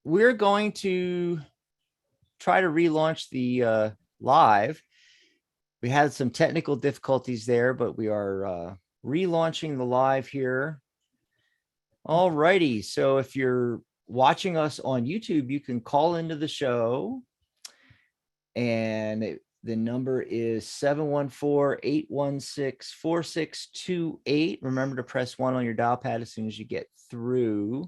we're going to try to relaunch the live. We had some technical difficulties there, but we are relaunching the live here. All righty. So if you're watching us on YouTube, you can call into the show. And the number is 714-816-4628. Remember to press 1 on your dial pad as soon as you get through.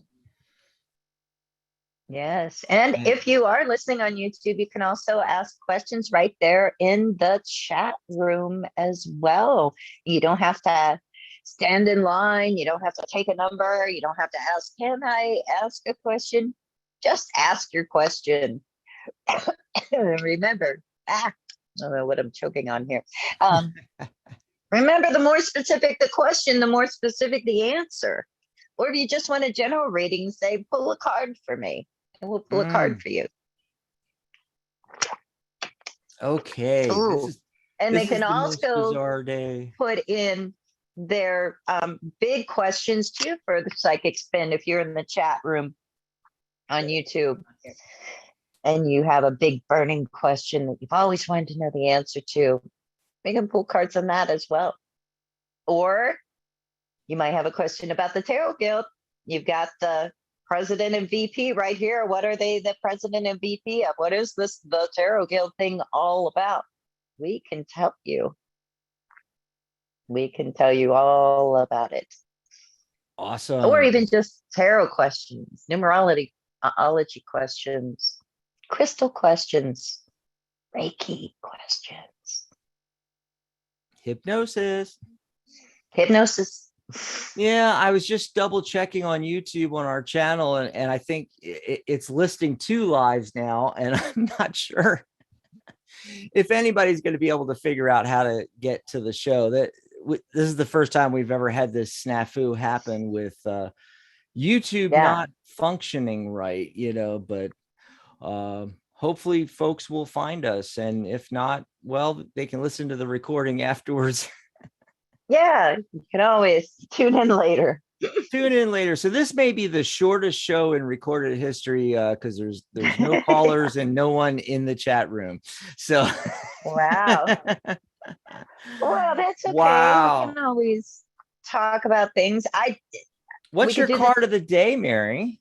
Yes. And if you are listening on YouTube, you can also ask questions right there in the chat room as well. You don't have to stand in line. You don't have to take a number. You don't have to ask, can I ask a question? Just ask your question. Remember, I don't know what I'm choking on here. Remember, the more specific the question, the more specific the answer. Or if you just want a general reading, say, pull a card for me, and we'll pull a card for you. Okay. And they can also bizarre day. Put in their big questions too for the psychic spin if you're in the chat room on YouTube and you have a big burning question that you've always wanted to know the answer to. We can pull cards on that as well. Or you might have a question about the Tarot Guild. You've got the president and VP right here. What are they the president and VP of? What is the Tarot Guild thing all about? We can tell you. We can tell you all about it. Awesome. Or even just tarot questions, numerology questions, crystal questions, Reiki questions. Hypnosis. Yeah, I was just double checking on YouTube on our channel, and I think it's listing 2 lives now, and I'm not sure if anybody's going to be able to figure out how to get to the show. This is the first time we've ever had this snafu happen with YouTube not functioning right, but hopefully folks will find us. And if not, well, they can listen to the recording afterwards. Yeah, you can always tune in later. So this may be the shortest show in recorded history because there's no callers and no one in the chat room. So wow. Well, that's okay. Wow. We can always talk about things. What's your card of the day, Mary?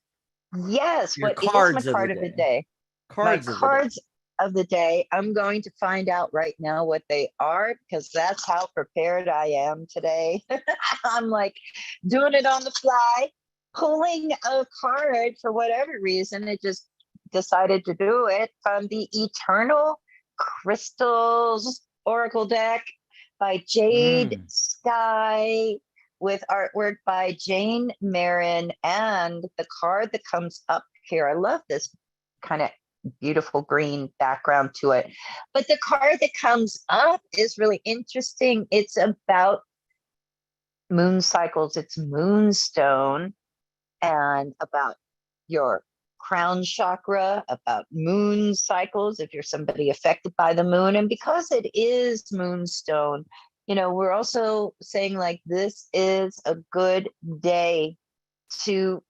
Yes, what is my card of the day? Cards of the day. I'm going to find out right now what they are because that's how prepared I am today. I'm like doing it on the fly, pulling a card for whatever reason. It just decided to do it from the Eternal Crystals Oracle deck by Jade Sky with artwork by Jane Marin. And the card that comes up here, I love this kind of beautiful green background to it. But the card that comes up is really interesting. It's about moon cycles. It's moonstone and about your crown chakra, about moon cycles, if you're somebody affected by the moon. And because it is moonstone, we're also saying like this is a good day to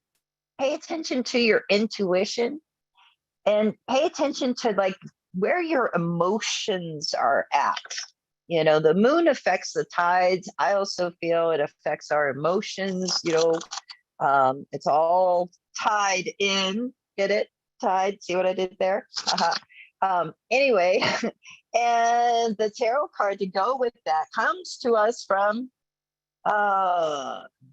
pay attention to your intuition and pay attention to like where your emotions are at. The moon affects the tides. I also feel it affects our emotions. It's all tied in. Get it? Tied. See what I did there? Anyway, and the tarot card to go with that comes to us from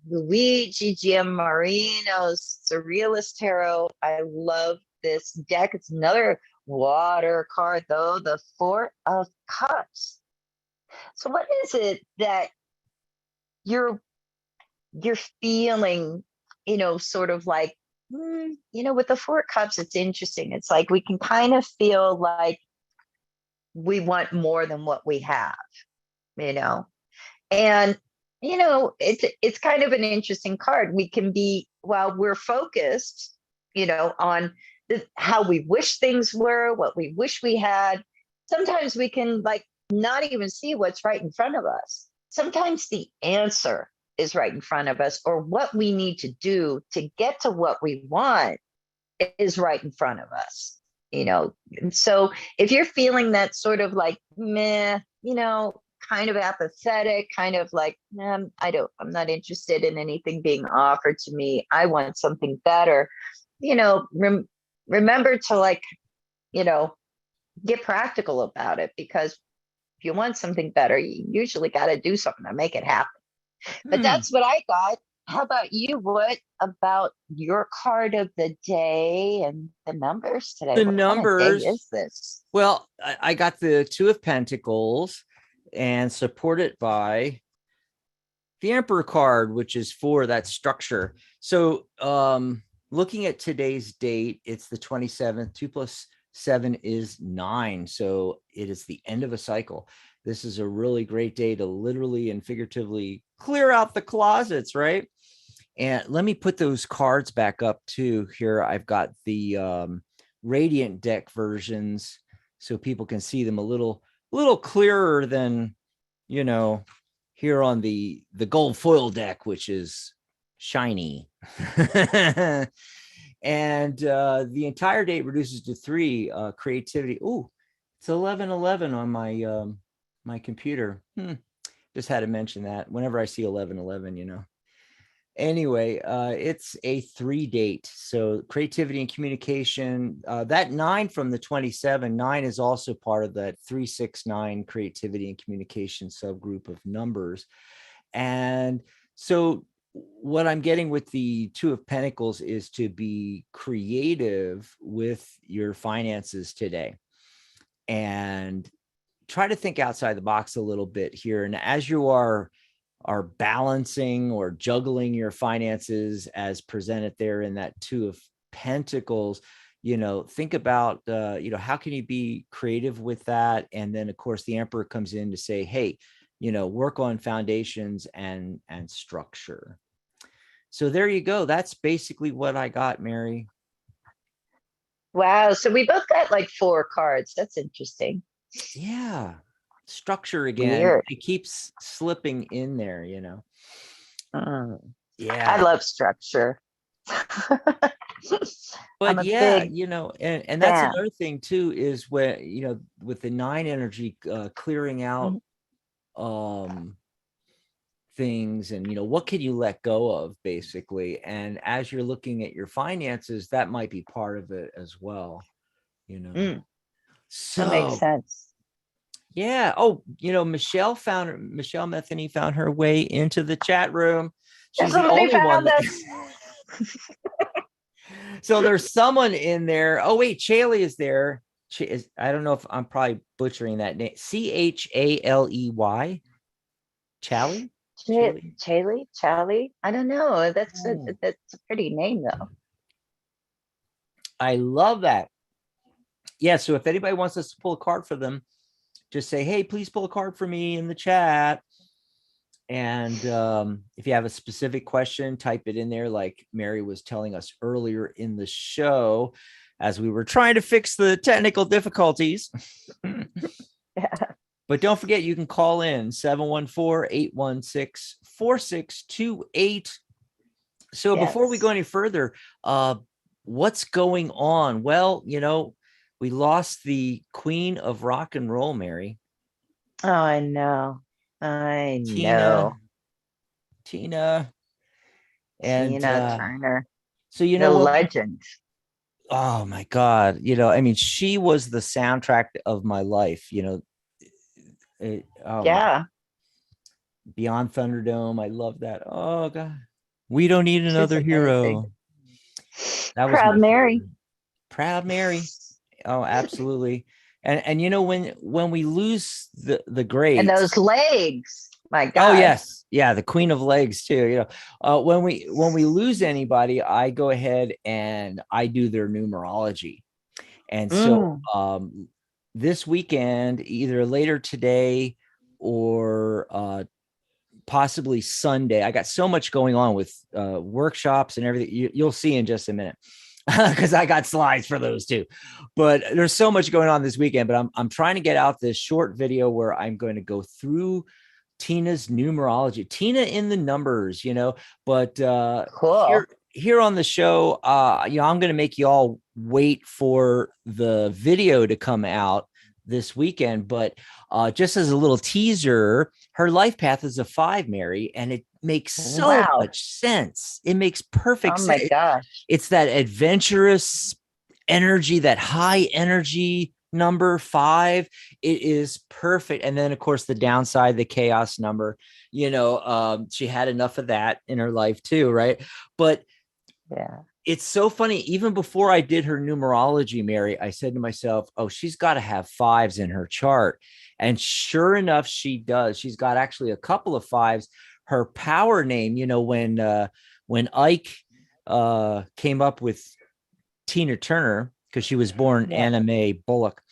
Luigi Giammarino's Surrealist Tarot. I love this deck. It's another water card, though, the 4 of Cups. So what is it that you're feeling, sort of like, with the 4 of Cups, it's interesting. It's like we can kind of feel like we want more than what we have, and it's kind of an interesting card. We can be, while we're focused, on how we wish things were, what we wish we had. Sometimes we can like not even see what's right in front of us. Sometimes the answer is right in front of us, or what we need to do to get to what we want is right in front of us, you know. And so if you're feeling that sort of like meh, you know, kind of apathetic, kind of like, I'm not interested in anything being offered to me, I want something better, you know, remember to, like, you know, get practical about it, because if you want something better, you usually got to do something to make it happen. But that's what I got. How about you? What about your card of the day and the numbers today? The What numbers. kind of day is this? Well, I got the Two of Pentacles and supported by the Emperor card, which is for that structure. So looking at today's date, it's the 27th. 2 plus 7 is 9. So it is the end of a cycle. This is a really great day to literally and figuratively clear out the closets, right? And let me put those cards back up too. Here I've got the Radiant deck versions so people can see them a little clearer than, you know, here on the gold foil deck, which is shiny. And the entire date reduces to 3. Creativity. Oh, it's 11:11 on my my computer. Just had to mention that whenever I see 11:11, you know. Anyway, it's a 3 date. So creativity and communication, that 9 from the 27, 9 is also part of that 369 creativity and communication subgroup of numbers. And so what I'm getting with the Two of Pentacles is to be creative with your finances today and try to think outside the box a little bit here. And as you are balancing or juggling your finances as presented there in that Two of Pentacles, you know, think about, you know, how can you be creative with that? And then of course the Emperor comes in to say, hey, you know, work on foundations and structure. So there you go. That's basically what I got, Mary. Wow. So we both got like 4 cards. That's interesting. Yeah. Structure again. Weird. It keeps slipping in there, you know. Yeah. I love structure. But yeah, you know, and that's another thing too, is when, you know, with the 9 energy, clearing out things, and, you know, what can you let go of basically. And as you're looking at your finances, that might be part of it as well, you know. So that makes sense. Yeah. Oh, you know, Michelle Metheny found her way into the chat room. She's the only one. So there's someone in there. Oh wait, Chaley is there. I don't know if I'm probably butchering that name. Chaley. Chaley? Chaley? I don't know. That's a pretty name though. I love that. Yeah. So if anybody wants us to pull a card for them, just say, hey, please pull a card for me in the chat. And if you have a specific question, type it in there, like Mary was telling us earlier in the show, as we were trying to fix the technical difficulties. But don't forget, you can call in 714-816-4628. So before we go any further, what's going on? Well, you know, we lost the Queen of Rock and Roll, Mary. Oh, I know. Tina and Tina Turner. So, you know, the legend. Oh my God. You know, I mean, she was the soundtrack of my life, you know. Yeah. Beyond Thunderdome. I love that. Oh God. We Don't Need Another Hero. That was Proud Mary. Favorite. Proud Mary. Oh, absolutely. And you know, when we lose the greats and those legs, my God. Oh yes, yeah, the Queen of Legs too. You know, when we lose anybody, I go ahead and I do their numerology, and so this weekend, either later today or possibly Sunday, I got so much going on with workshops and everything. You'll see in just a minute. Because I got slides for those too, but there's so much going on this weekend. But I'm trying to get out this short video where I'm going to go through Tina's numerology, Tina in the numbers, you know. But cool. here on the show, I'm going to make you all wait for the video to come out this weekend, but just as a little teaser, her life path is a 5, Mary, and it makes so much sense. It makes perfect sense. Oh my gosh. It's that adventurous energy, that high energy number 5. It is perfect. And then of course the downside, the chaos number, she had enough of that in her life too, right? But yeah, it's so funny. Even before I did her numerology, Mary, I said to myself, oh, she's got to have 5s in her chart. And sure enough, she does. She's got actually a couple of 5s. Her power name, when Ike came up with Tina Turner, because she was born Anna Mae Bullock.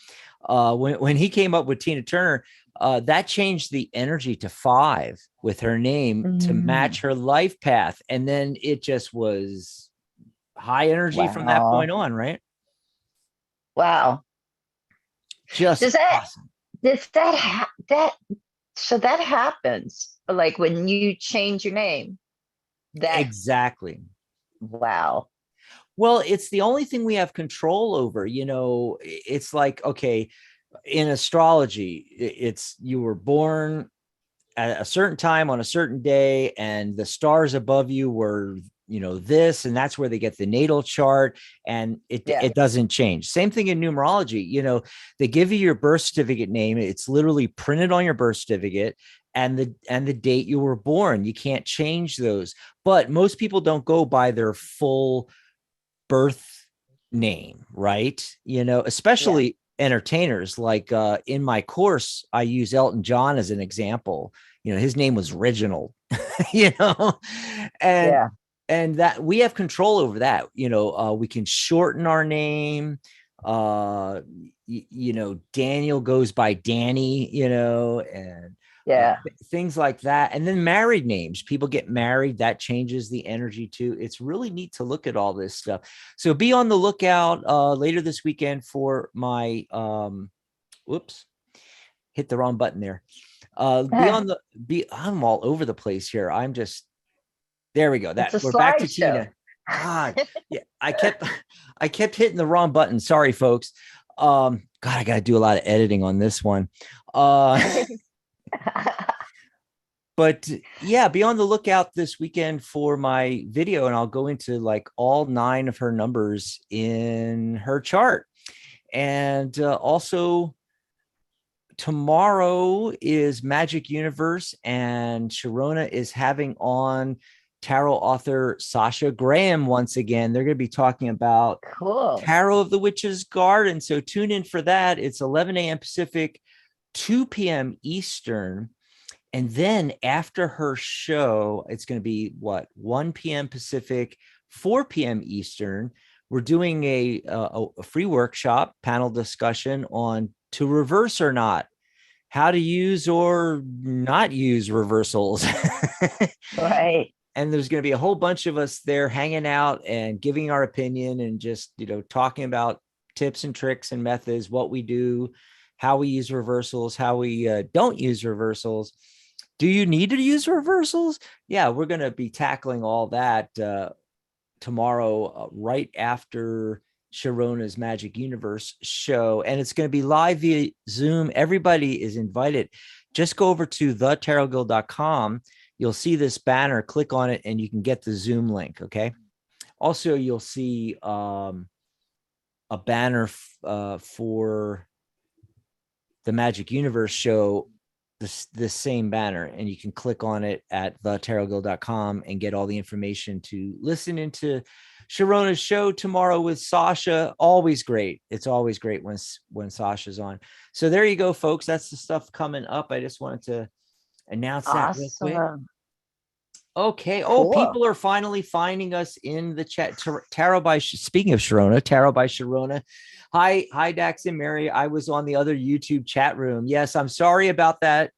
When he came up with Tina Turner, that changed the energy to 5 with her name to match her life path. And then it just was high energy from that point on, right? Wow. Just awesome. So that happens like when you change your name. Exactly. Wow. Well, it's the only thing we have control over. It's like, okay, in astrology, it's you were born at a certain time on a certain day, and the stars above you were, this, and that's where they get the natal chart, and it doesn't change. Same thing in numerology. They give you your birth certificate name. It's literally printed on your birth certificate, and the date you were born. You can't change those. But most people don't go by their full birth name, right? Especially entertainers. Like in my course, I use Elton John as an example. His name was Reginald, and that we have control over that. We can shorten our name. Daniel goes by Danny, and things like that. And then married names, people get married, that changes the energy too. It's really neat to look at all this stuff. So be on the lookout later this weekend for my whoops, hit the wrong button there. I'm all over the place here. There we go. We're back to Tina. God, yeah, I kept hitting the wrong button. Sorry, folks. God, I got to do a lot of editing on this one. But yeah, be on the lookout this weekend for my video, and I'll go into like all 9 of her numbers in her chart. And also tomorrow is Magic Universe, and Sharona is having on tarot author Sasha Graham once again. They're going to be talking about Tarot of the Witch's Garden. So tune in for that. It's 11 a.m. Pacific, 2 p.m. Eastern. And then after her show, it's going to be 1 p.m. Pacific, 4 p.m. Eastern. We're doing a free workshop panel discussion on to reverse or not, how to use or not use reversals. Right. And there's going to be a whole bunch of us there hanging out and giving our opinion and just, talking about tips and tricks and methods, what we do, how we use reversals, how we don't use reversals. Do you need to use reversals? Yeah, we're going to be tackling all that tomorrow, right after Sharona's Magic Universe show. And it's going to be live via Zoom. Everybody is invited. Just go over to thetarotguild.com. You'll see this banner, click on it, and you can get the Zoom link. Okay. Also, you'll see a banner for the Magic Universe show, this same banner, and you can click on it at thetarotguild.com and get all the information to listen into Sharona's show tomorrow with Sasha. Always great. It's always great when Sasha's on. So there you go, folks. That's the stuff coming up. I just wanted to announce that real quick. Okay. Cool. People are finally finding us in the chat. Speaking of Sharona, Tarot by Sharona. Hi, Dax and Mary. I was on the other YouTube chat room. Yes, I'm sorry about that,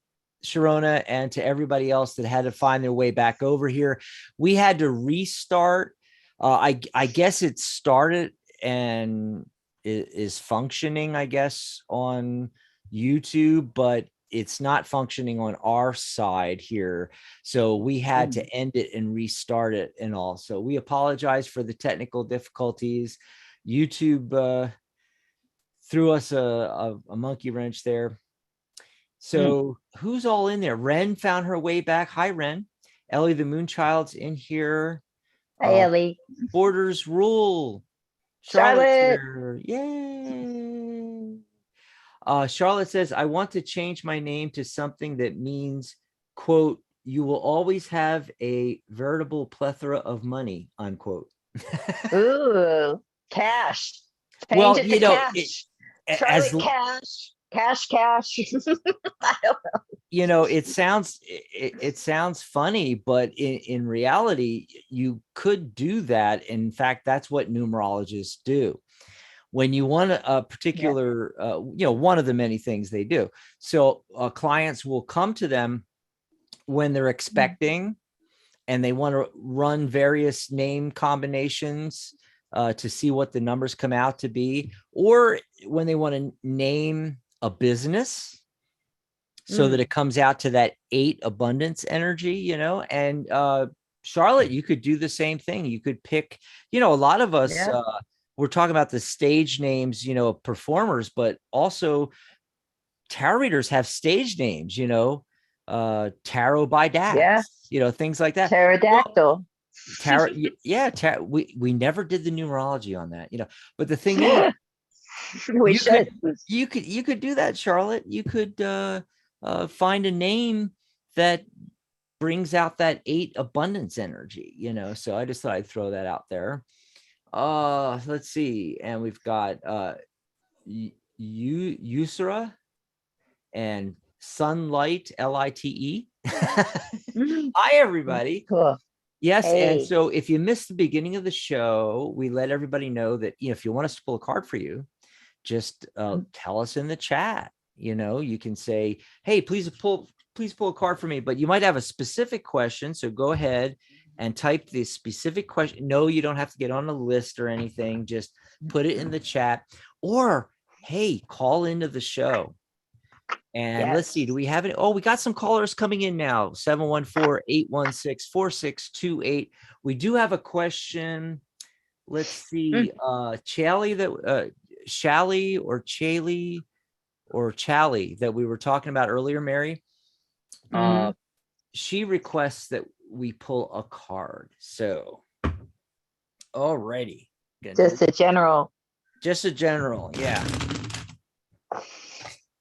Sharona, and to everybody else that had to find their way back over here. We had to restart. I guess it started and is functioning, I guess, on YouTube, but it's not functioning on our side here. So we had to end it and restart it and all. So we apologize for the technical difficulties. YouTube threw us a monkey wrench there. So who's all in there? Ren found her way back. Hi, Ren. Ellie the Moonchild's in here. Hi, Ellie. Borders rule. Charlotte's here. Yay. Charlotte says, I want to change my name to something that means, quote, you will always have a veritable plethora of money, unquote. Ooh, cash. Change well, it you to know, cash. Charlotte cash. Cash. I don't know. You know, it sounds funny, but in reality, you could do that. In fact, that's what numerologists do. When you want a particular, one of the many things they do. So clients will come to them when they're expecting, and they want to run various name combinations to see what the numbers come out to be, or when they want to name a business so that it comes out to that 8 abundance energy, and Charlotte, you could do the same thing. You could pick, a lot of us, we're talking about the stage names, performers, but also tarot readers have stage names, Tarot by Dax, things like that. Pterodactyl. Tarot, we never did the numerology on that, but the thing is, you could do that, Charlotte. You could find a name that brings out that 8 abundance energy, so I just thought I'd throw that out there. Let's see, and we've got Usura and Sunlight, Lite. Hi, everybody. Cool. Yes, hey. And so if you missed the beginning of the show, we let everybody know that if you want us to pull a card for you, just tell us in the chat. You can say, hey, please pull a card for me, but you might have a specific question, so go ahead and type the specific question. No, you don't have to get on a list or anything. Just put it in the chat, or hey, call into the show. And let's see, do we have it? Oh, we got some callers coming in now. 714-816-4628. We do have a question. Let's see, Chally that we were talking about earlier, Mary. She requests that we pull a card. So, alrighty. Just a general, yeah.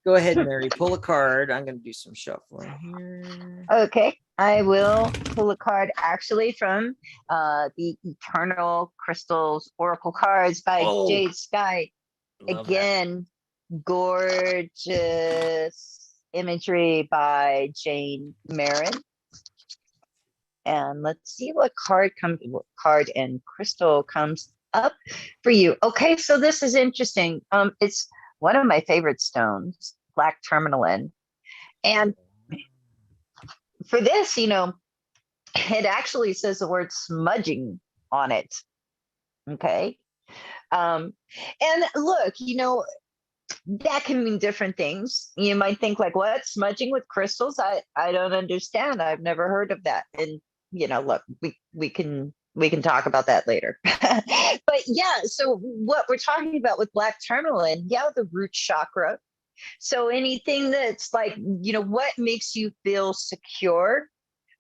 Go ahead, Mary, pull a card. I'm going to do some shuffling here. Okay, I will pull a card actually from the Eternal Crystals Oracle cards by Jade Sky. Again, gorgeous imagery by Jane Marin. And let's see what card and crystal comes up for you. Okay, so this is interesting. It's one of my favorite stones, black tourmaline. And for this, it actually says the word smudging on it. Okay. And look, that can mean different things. You might think like, what? Smudging with crystals? I don't understand. I've never heard of that. And, look, we can talk about that later. But yeah, so what we're talking about with black tourmaline, the root chakra. So anything that's like, what makes you feel secure?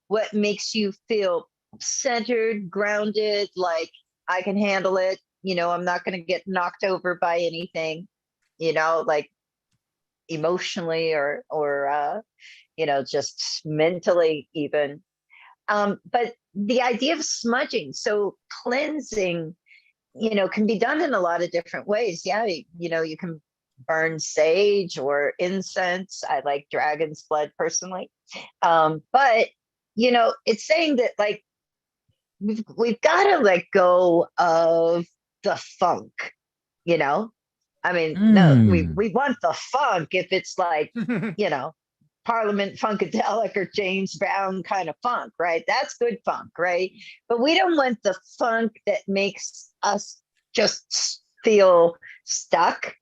What makes you feel centered, grounded, like I can handle it? I'm not going to get knocked over by anything, like emotionally or just mentally even. But the idea of smudging, so cleansing, can be done in a lot of different ways. Yeah, you can burn sage or incense. I like dragon's blood personally. But, it's saying that like we've got to let go of the funk, I mean, no, we want the funk if it's like, Parliament Funkadelic or James Brown kind of funk, right? That's good funk, right? But we don't want the funk that makes us just feel stuck,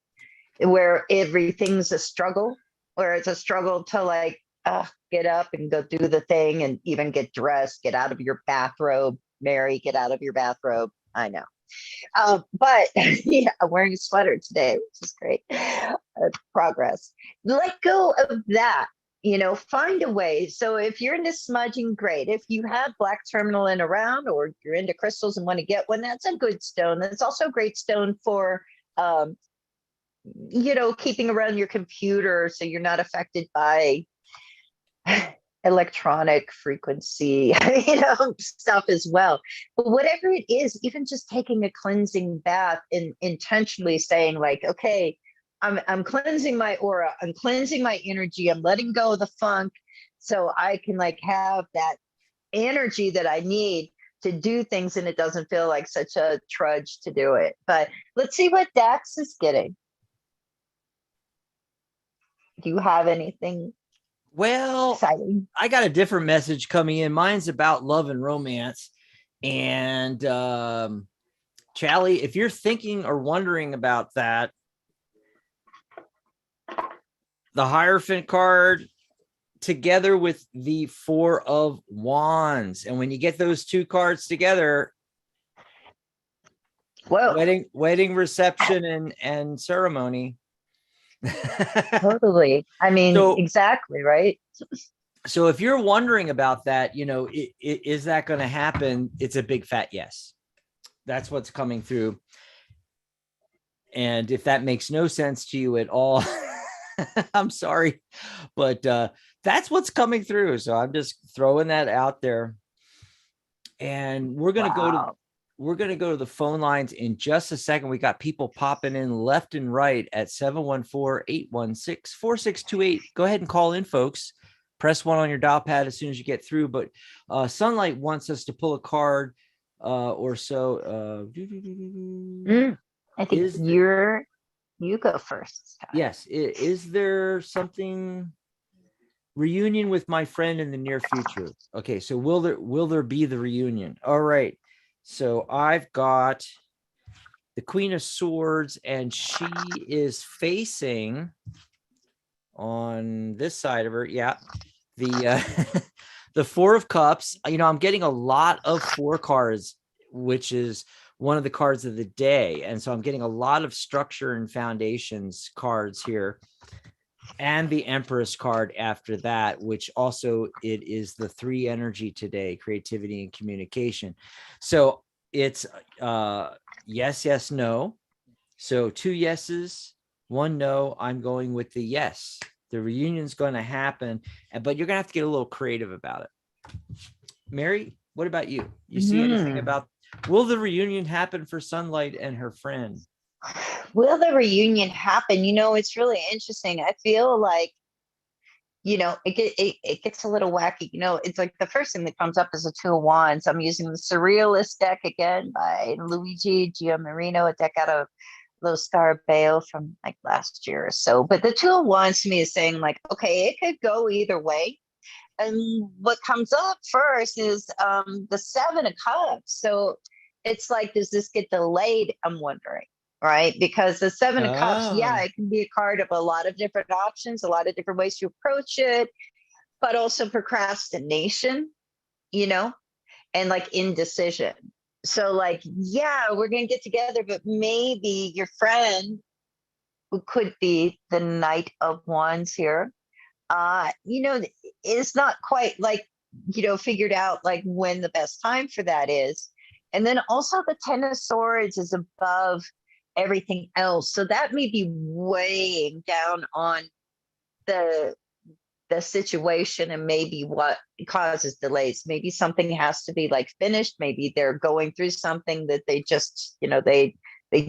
where everything's a struggle, where it's a struggle to like get up and go do the thing and even get dressed, get out of your bathrobe. Mary, get out of your bathrobe. I know. But yeah, I'm wearing a sweater today, which is great. Progress. Let go of that. Find a way. So if you're into smudging, great. If you have black tourmaline around, or you're into crystals and want to get one, that's a good stone. That's also a great stone for, keeping around your computer so you're not affected by electronic frequency, stuff as well. But whatever it is, even just taking a cleansing bath and intentionally saying like, okay, I'm cleansing my aura, I'm cleansing my energy, I'm letting go of the funk so I can like have that energy that I need to do things, and it doesn't feel like such a trudge to do it. But let's see what Dax is getting. Do you have anything? Well, exciting? I got a different message coming in. Mine's about love and romance. And Chally, if you're thinking or wondering about that, the Hierophant card together with the Four of Wands. And when you get those two cards together, well, wedding reception and ceremony. Totally. I mean, so, exactly, right? So if you're wondering about that, is that going to happen? It's a big fat yes. That's what's coming through. And if that makes no sense to you at all, I'm sorry, but that's what's coming through. So I'm just throwing that out there. And we're going to go to the phone lines in just a second. We got people popping in left and right at 714-816-4628. Go ahead and call in, folks. Press 1 on your dial pad as soon as you get through. But Sunlight wants us to pull a card or so. I think you go first. Yes. Is there something? Reunion with my friend in the near future. Okay, so will there be the reunion? All right. So I've got the Queen of Swords, and she is facing on this side of her. Yeah. The the Four of Cups. I'm getting a lot of 4 cards, which is one of the cards of the day. And so I'm getting a lot of structure and foundations cards here. And the Empress card after that, which also it is the 3 energy today, creativity and communication. So it's yes, no. So 2 yeses, 1 no. I'm going with the yes. The reunion's going to happen, but you're going to have to get a little creative about it. Mary, what about you? You see anything about, will the reunion happen for Sunlight and her friend? Will the reunion happen? It's really interesting. I feel like, it gets a little wacky. It's like the first thing that comes up is a 2 of Wands. I'm using the Surrealist deck again by Luigi Giamarino, a deck out of Los Scarabeo from like last year or so. But the 2 of Wands to me is saying like, okay, it could go either way. And what comes up first is the 7 of Cups. So it's like, does this get delayed? I'm wondering. Right? Because the 7 of Cups, yeah, it can be a card of a lot of different options, a lot of different ways to approach it, but also procrastination, and like indecision. So like, yeah, we're going to get together, but maybe your friend, who could be the Knight of Wands here, is not quite like, figured out like when the best time for that is. And then also the 10 of Swords is above everything else, so that may be weighing down on the situation and maybe what causes delays. Maybe something has to be like finished, maybe they're going through something that they just they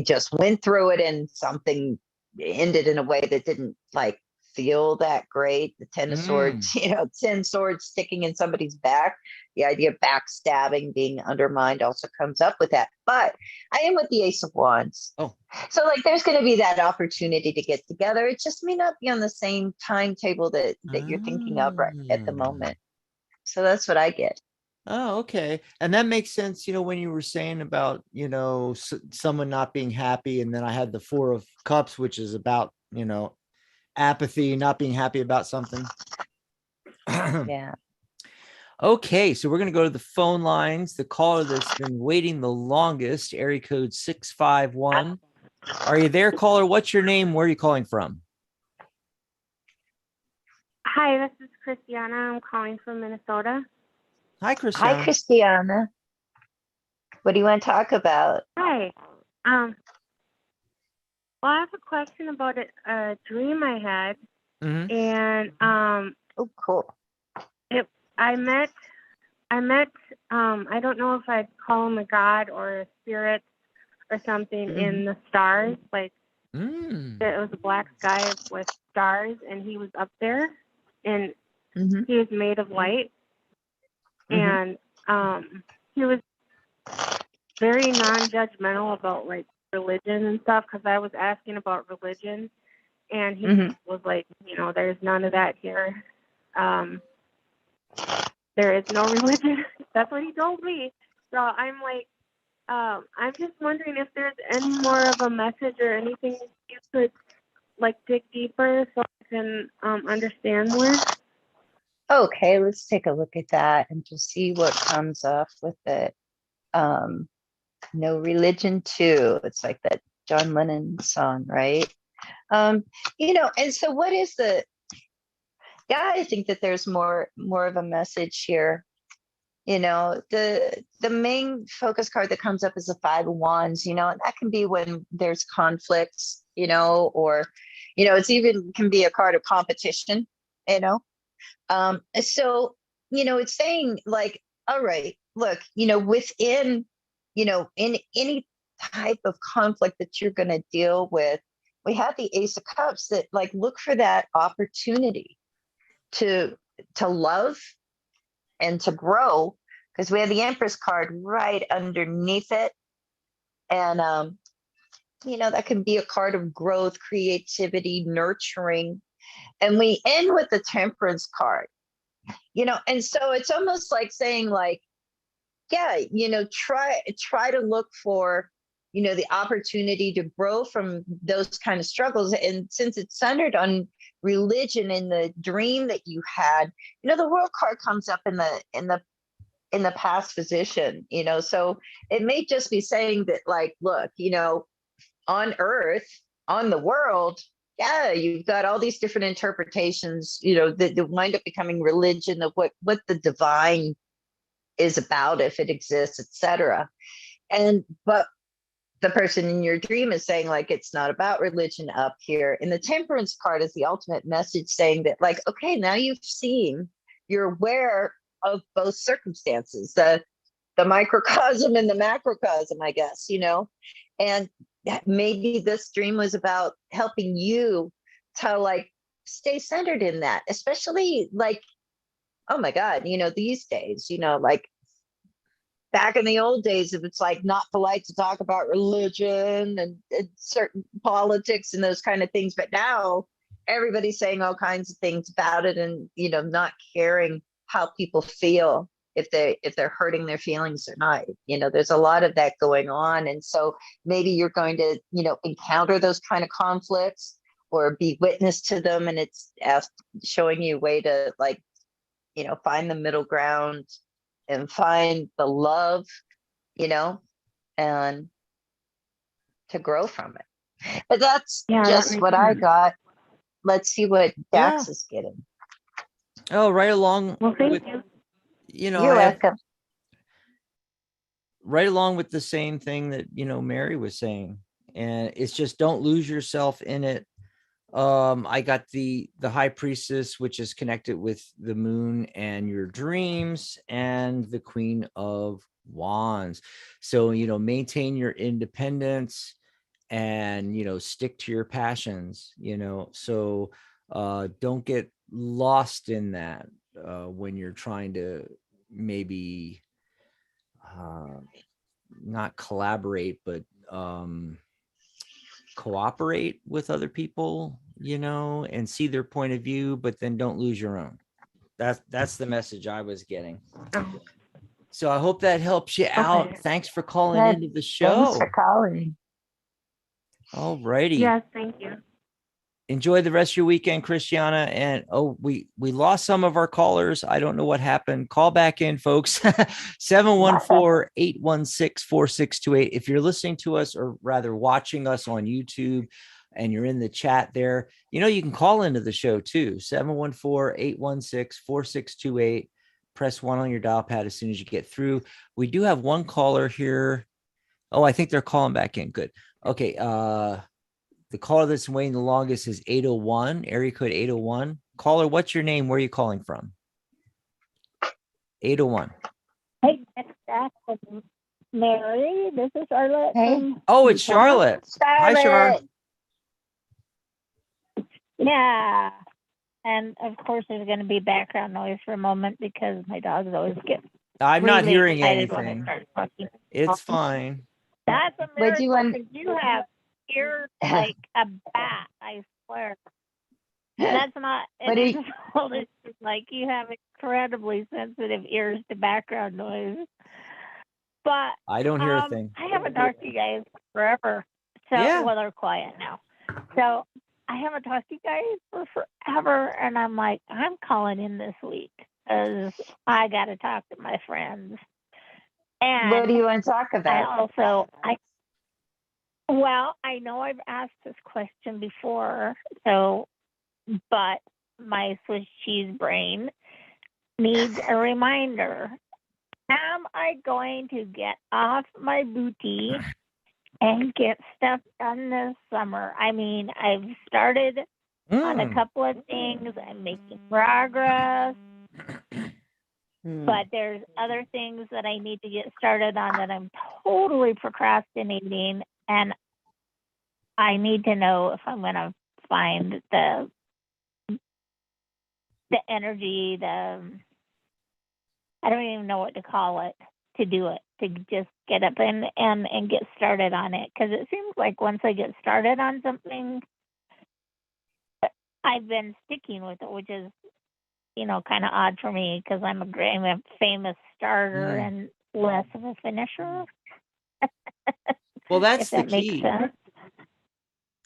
just went through it and something ended in a way that didn't like feel that great. The 10 of Swords, 10 swords sticking in somebody's back. The idea of backstabbing, being undermined also comes up with that. But I am with the Ace of Wands. Oh. So like there's going to be that opportunity to get together. It just may not be on the same timetable that you're thinking of right at the moment. So that's what I get. Oh, okay. And that makes sense, when you were saying about, someone not being happy. And then I had the 4 of Cups, which is about, apathy, not being happy about something. Yeah. Okay, so we're going to go to the phone lines. The caller that's been waiting the longest, area code 651. Are you there, caller? What's your name? Where are you calling from? Hi, this is Christiana. I'm calling from Minnesota. Hi, Christiana. Hi, Christiana. What do you want to talk about? Hi. Well, I have a question about a dream I had, and oh, cool. I met. I don't know if I'd call him a god or a spirit or something in the stars. Like it was a black sky with stars, and he was up there, and he was made of light, and he was very non-judgmental about like religion and stuff, because I was asking about religion, and he was like, there's none of that here. There is no religion. That's what he told me. So I'm like, I'm just wondering if there's any more of a message or anything you could like dig deeper so I can understand more. Okay, let's take a look at that and just see what comes off with it. No religion too. It's like that John Lennon song, right? And so what is I think that there's more of a message here. The main focus card that comes up is the Five of Wands, and that can be when there's conflicts, or, it's even can be a card of competition, so, it's saying like, all right, look, within, in any type of conflict that you're going to deal with, we have the Ace of Cups that like, look for that opportunity to love and to grow, because we have the Empress card right underneath it. And, that can be a card of growth, creativity, nurturing. And we end with the Temperance card, and so it's almost like saying like, yeah, try to look for, the opportunity to grow from those kind of struggles. And since it's centered on religion in the dream that you had, the World card comes up in the past position, so it may just be saying that like, look, on earth, on the world, yeah, you've got all these different interpretations, that wind up becoming religion of what the divine is about, if it exists, etc. But the person in your dream is saying like, it's not about religion up here. And the Temperance card is the ultimate message saying that like, okay, now you're aware of both circumstances, the microcosm and the macrocosm, I guess, and maybe this dream was about helping you to like stay centered in that, especially like, oh my God, these days, like back in the old days, if it's like not polite to talk about religion and certain politics and those kind of things, but now everybody's saying all kinds of things about it, and not caring how people feel, if they're hurting their feelings or not. There's a lot of that going on. And so maybe you're going to encounter those kind of conflicts or be witness to them, and it's showing you a way to like find the middle ground and find the love, and to grow from it. But that's just what I got. Let's see what Dax is getting. Oh, right along. Well, thank you. You're welcome. Right along with the same thing that, Mary was saying. And it's just, don't lose yourself in it. I got the High Priestess, which is connected with the moon and your dreams, and the Queen of Wands. So, maintain your independence and, stick to your passions, so don't get lost in that when you're trying to maybe not collaborate, but cooperate with other people, and see their point of view, but then don't lose your own. That's the message I was getting. So I hope that helps you out. Thanks for calling into the show. Thanks for calling. All righty. Yes, thank you. enjoy the rest of your weekend, Christiana. And we lost some of our callers. I don't know what happened. Call back in, folks. 714-816-4628. If you're listening to us, or rather watching us on YouTube, and you're in the chat there, you can call into the show too. 714-816-4628. Press 1 on your dial pad as soon as you get through. We do have one caller here. Oh, I think they're calling back in. Good. Okay. The caller that's waiting the longest is 801, area code 801. Caller, what's your name? Where are you calling from? 801. Hey, that's Mary. This is Charlotte. Hey. Oh, it's Charlotte. Hi, Charlotte. Yeah. And of course, there's going to be background noise for a moment because my dogs always get. I'm not really hearing excited anything. It's fine. That's a miracle. You have ears like a bat, I swear. That's not an insult. It's just like you have incredibly sensitive ears to background noise. But I don't hear a thing. I haven't talked to you guys forever. So, well, they're quiet now. So I haven't talked to you guys for forever. And I'm like, I'm calling in this week because I got to talk to my friends. And what do you want to talk about? Well, I know I've asked this question before, but my Swiss cheese brain needs a reminder. Am I going to get off my booty and get stuff done this summer? I mean, I've started on a couple of things. I'm making progress. But there's other things that I need to get started on that I'm totally procrastinating. And I need to know if I'm going to find the energy, I don't even know what to call it, to do it, to just get up and get started on it. Because it seems like once I get started on something, I've been sticking with it, which is, kind of odd for me because I'm a famous starter and less of a finisher. Well, that's the key.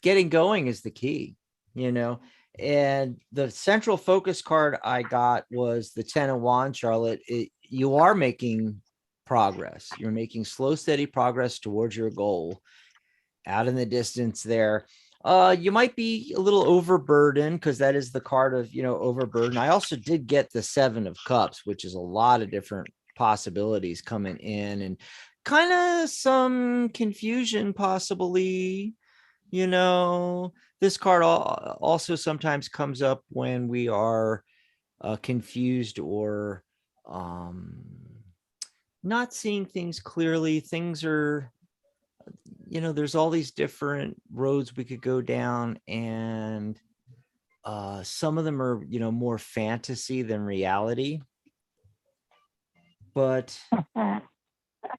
Getting going is the key, and the central focus card I got was the 10 of Wands, Charlotte. You are making progress. You're making slow, steady progress towards your goal out in the distance there. You might be a little overburdened because that is the card of, overburden. I also did get the 7 of Cups, which is a lot of different possibilities coming in and kind of some confusion possibly. This card also sometimes comes up when we are confused or not seeing things clearly. Things are, there's all these different roads we could go down, and some of them are, more fantasy than reality. But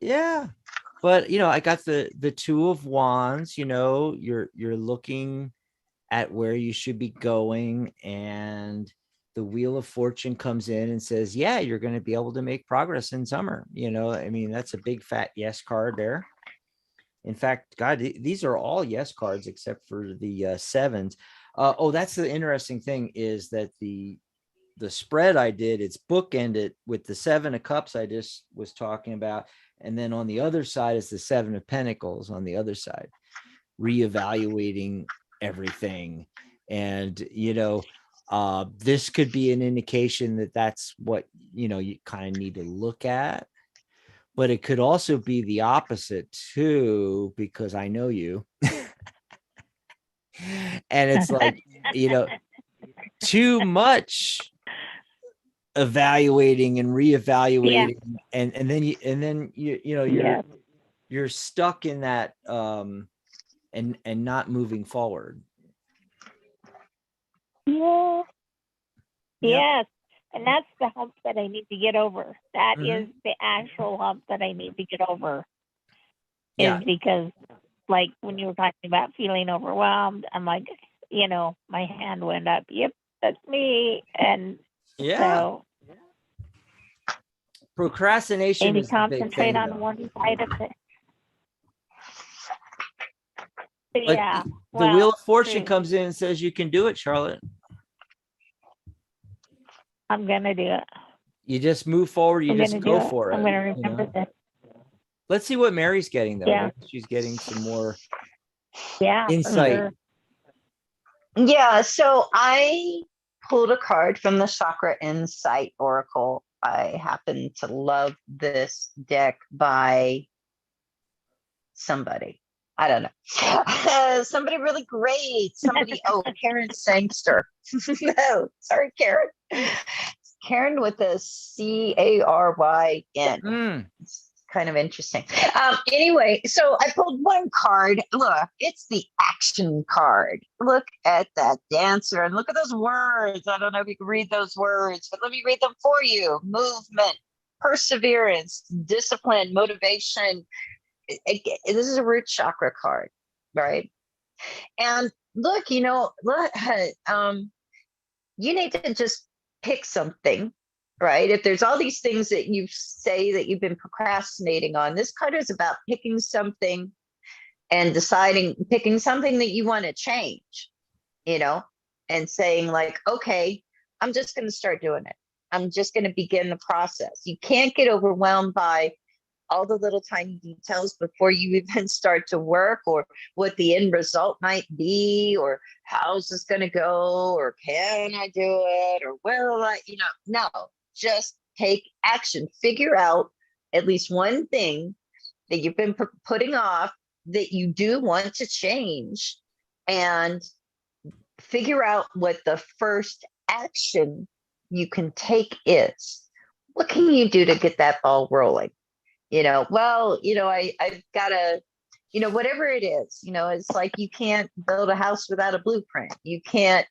yeah. But I got the 2 of Wands. You're looking at where you should be going, and the Wheel of Fortune comes in and says, yeah, you're going to be able to make progress in summer. I mean, that's a big fat yes card there. In fact, God, these are all yes cards except for the 7s. That's the interesting thing is that the spread I did, it's bookended with the 7 of Cups I just was talking about. And then on the other side is the 7 of Pentacles on the other side, reevaluating everything. And, this could be an indication that that's what, you kind of need to look at. But it could also be the opposite too, because I know you. And it's like, too much evaluating and reevaluating, and then you're stuck in that and not moving forward. Yes. And that's the hump that I need to get over. That is the actual hump that I need to get over. Is because, like, when you were talking about feeling overwhelmed, I'm like, my hand went up. Yep, that's me. And so procrastination maybe is the big thing, concentrate on one side of it. Yeah. The Wheel of Fortune comes in and says you can do it, Charlotte. I'm going to do it. You just move forward. You just go for it. I'm going to remember this. Let's see what Mary's getting, though. Yeah. She's getting some more insight. Sure. Yeah, so I pulled a card from the Chakra Insight Oracle. I happen to love this deck by somebody. I don't know. Somebody really great. Karen Sangster. No, sorry, Karen. Karen with a Caryn. It's kind of interesting. Anyway, so I pulled one card. Look, it's the action card. Look at that dancer and look at those words. I don't know if you can read those words, but let me read them for you. Movement, perseverance, discipline, motivation. This is a root chakra card, right? And look, you need to just pick something, right? If there's all these things that you say that you've been procrastinating on, this card is about picking something and picking something that you want to change, and saying like, okay, I'm just going to start doing it. I'm just going to begin the process. You can't get overwhelmed by all the little tiny details before you even start to work, or what the end result might be, or how's this going to go, or can I do it, or will I, no, just take action. Figure out at least one thing that you've been putting off that you do want to change, and figure out what the first action you can take is. What can you do to get that ball rolling? I've got to, whatever it is, it's like you can't build a house without a blueprint. You can't,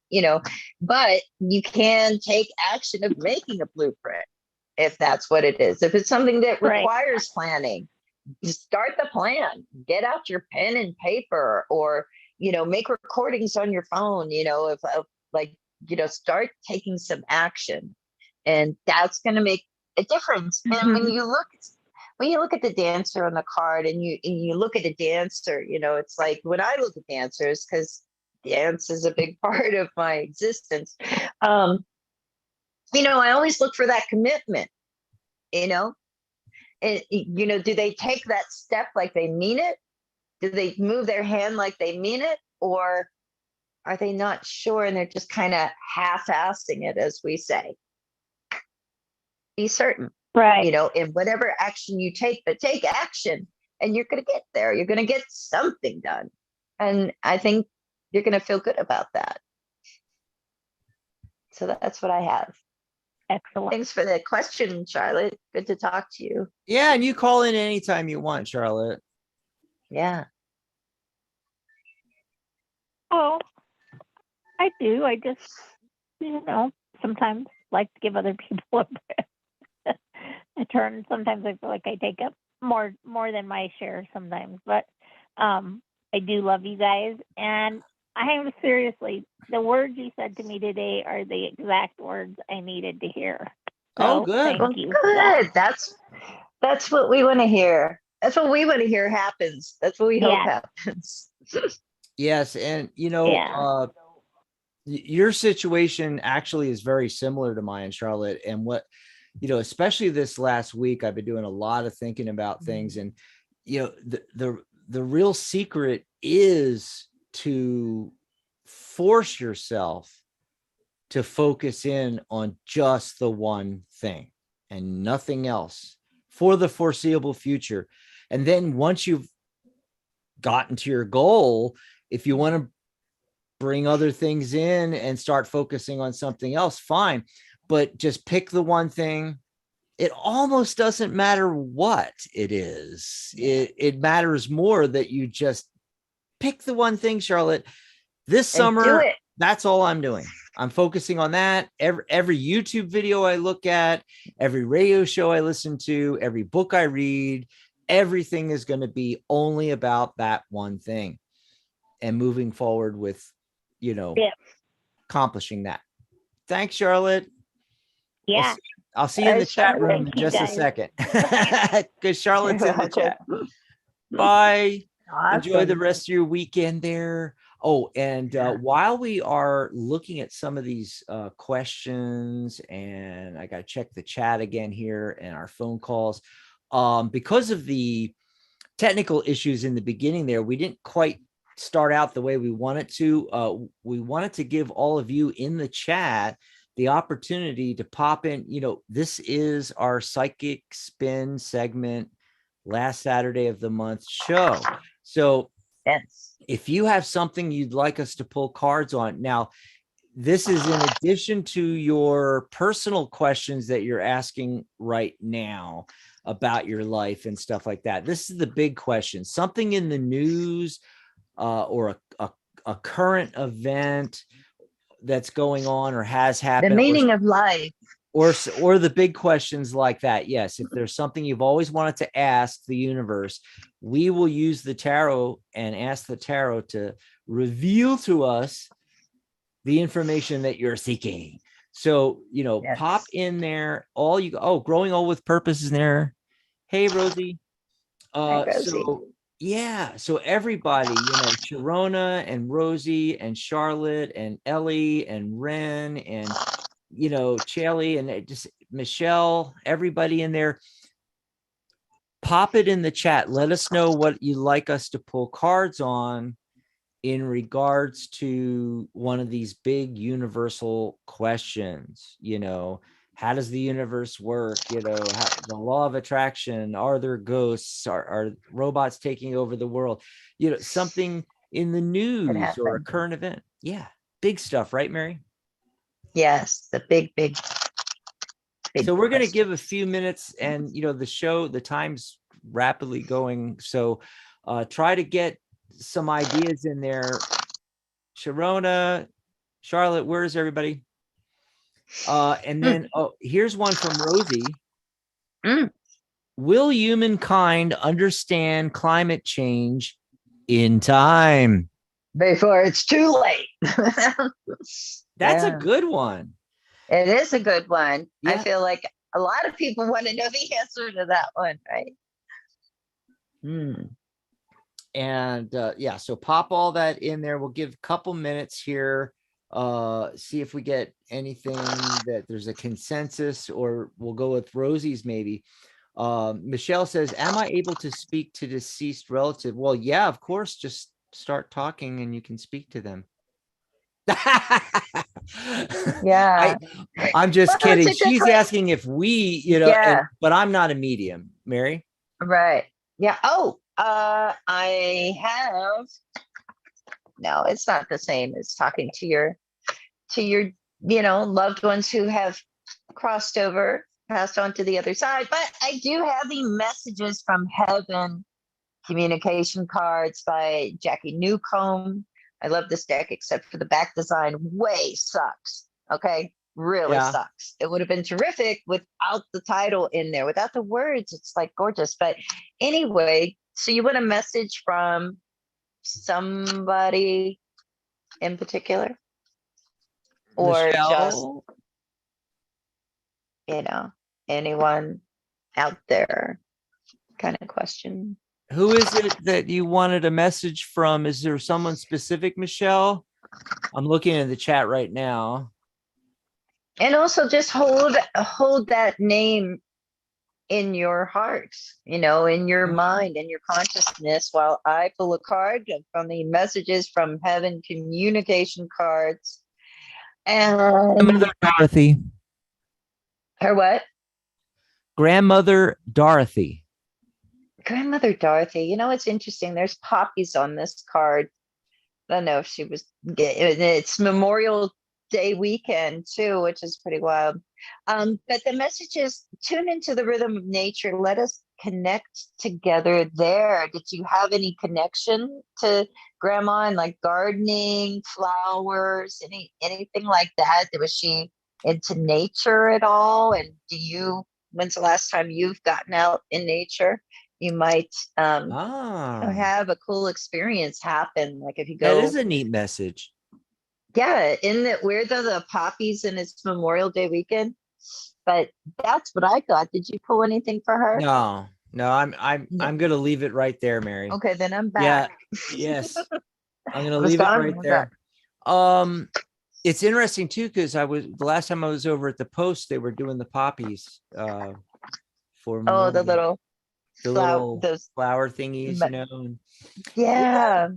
but you can take action of making a blueprint if that's what it is. If it's something that requires planning, start the plan, get out your pen and paper, or, make recordings on your phone, start taking some action, and that's going to make a difference. And when you look at the dancer on the card, and you look at a dancer, it's like when I look at dancers, because dance is a big part of my existence. I always look for that commitment, and, do they take that step like they mean it? Do they move their hand like they mean it? Or are they not sure and they're just kind of half-assing it, as we say? Be certain. Right. In whatever action you take, but take action and you're going to get there. You're going to get something done. And I think you're going to feel good about that. So that's what I have. Excellent. Thanks for the question, Charlotte. Good to talk to you. Yeah. And you call in anytime you want, Charlotte. Yeah. Oh, I do. I just, sometimes like to give other people a turn. Sometimes I feel like I take up more than my share sometimes, but I do love you guys, and I am seriously, the words you said to me today are the exact words I needed to hear. So, good. Thank you. Good. That's what we want to hear. That's what we want to hear happens. That's what we hope happens. Yes, and your situation actually is very similar to mine, Charlotte, and what especially this last week, I've been doing a lot of thinking about things, and the real secret is to force yourself to focus in on just the one thing and nothing else for the foreseeable future. And then once you've gotten to your goal, if you want to bring other things in and start focusing on something else, fine. But just pick the one thing. It almost doesn't matter what it is. It matters more that you just pick the one thing, Charlotte. This summer, that's all I'm doing. I'm focusing on that. Every YouTube video I look at, every radio show I listen to, every book I read, everything is going to be only about that one thing and moving forward with, accomplishing that. Thanks, Charlotte. Yeah. I'll see you in the chat room in just a second, because Charlotte's in the chat. Bye. Enjoy the rest of your weekend there. Oh, and while we are looking at some of these questions, and I got to check the chat again here and our phone calls, because of the technical issues in the beginning there, we didn't quite start out the way we wanted to. We wanted to give all of you in the chat the opportunity to pop in. This is our Psychic Spin segment, last Saturday of the month show. So yes, if you have something you'd like us to pull cards on, now this is in addition to your personal questions that you're asking right now about your life and stuff like that. This is the big question, something in the news or a current event that's going on or has happened. The meaning of life. Or the big questions like that. Yes, if there's something you've always wanted to ask the universe, we will use the tarot and ask the tarot to reveal to us the information that you're seeking. So, yes. Pop in there. Growing old with purpose is there. Hey, Rosie. Hi, Rosie. So yeah, so everybody, Sharona and Rosie and Charlotte and Ellie and Ren and Chelly and just Michelle, everybody in there, pop it in the chat. Let us know what you'd like us to pull cards on in regards to one of these big universal questions. How does the universe work? The law of attraction. Are there ghosts? Are robots taking over the world? Something in the news or a current event. Yeah. Big stuff, right, Mary? Yes. The big. So we're going to give a few minutes, and the time's rapidly going. So try to get some ideas in there. Sharona, Charlotte, where's everybody? And then here's one from Rosie. Will humankind understand climate change in time? Before it's too late. That's a good one. It is a good one. Yeah. I feel like a lot of people want to know the answer to that one, right? And so pop all that in there. We'll give a couple minutes here. See if we get anything that there's a consensus, or we'll go with Rosie's maybe. Michelle says, am I able to speak to deceased relative? Well, yeah, of course. Just start talking and you can speak to them. Yeah. I'm just kidding. She's asking if we, but I'm not a medium, Mary. Right. Yeah. Oh, I have. No, it's not the same as talking to your loved ones who have crossed over, passed on to the other side. But I do have the messages from heaven communication cards by Jackie Newcomb. I love this deck, except for the back design way sucks. Okay. Really sucks. It would have been terrific without the title in there, without the words. It's like gorgeous. But anyway, so you want a message from somebody in particular? Or Michelle? Just, anyone out there kind of question. Who is it that you wanted a message from? Is there someone specific, Michelle? I'm looking at the chat right now. And also just hold that name in your heart, in your mind, in your consciousness, while I pull a card from the messages from heaven communication cards. And Grandmother Dorothy. Her what? Grandmother Dorothy. Grandmother Dorothy. It's interesting. There's poppies on this card. I don't know if she was. It's Memorial Day weekend too, which is pretty wild. But the message is tune into the rhythm of nature. Let us connect together there. Did you have any connection to Grandma and like gardening, flowers, anything like that? Was she into nature at all? And when's the last time you've gotten out in nature? You might have a cool experience happen. Like if you go. That is a neat message. Yeah, isn't it weird though, the poppies and it's Memorial Day weekend? But that's what I got. Did you pull anything for her? No, No, I'm gonna leave it right there, Mary. Okay, then I'm back. Yeah. Yes. I'm gonna leave it right there. It's interesting too, because the last time I was over at the post, they were doing the poppies for the little those flower thingies, you know. Yeah.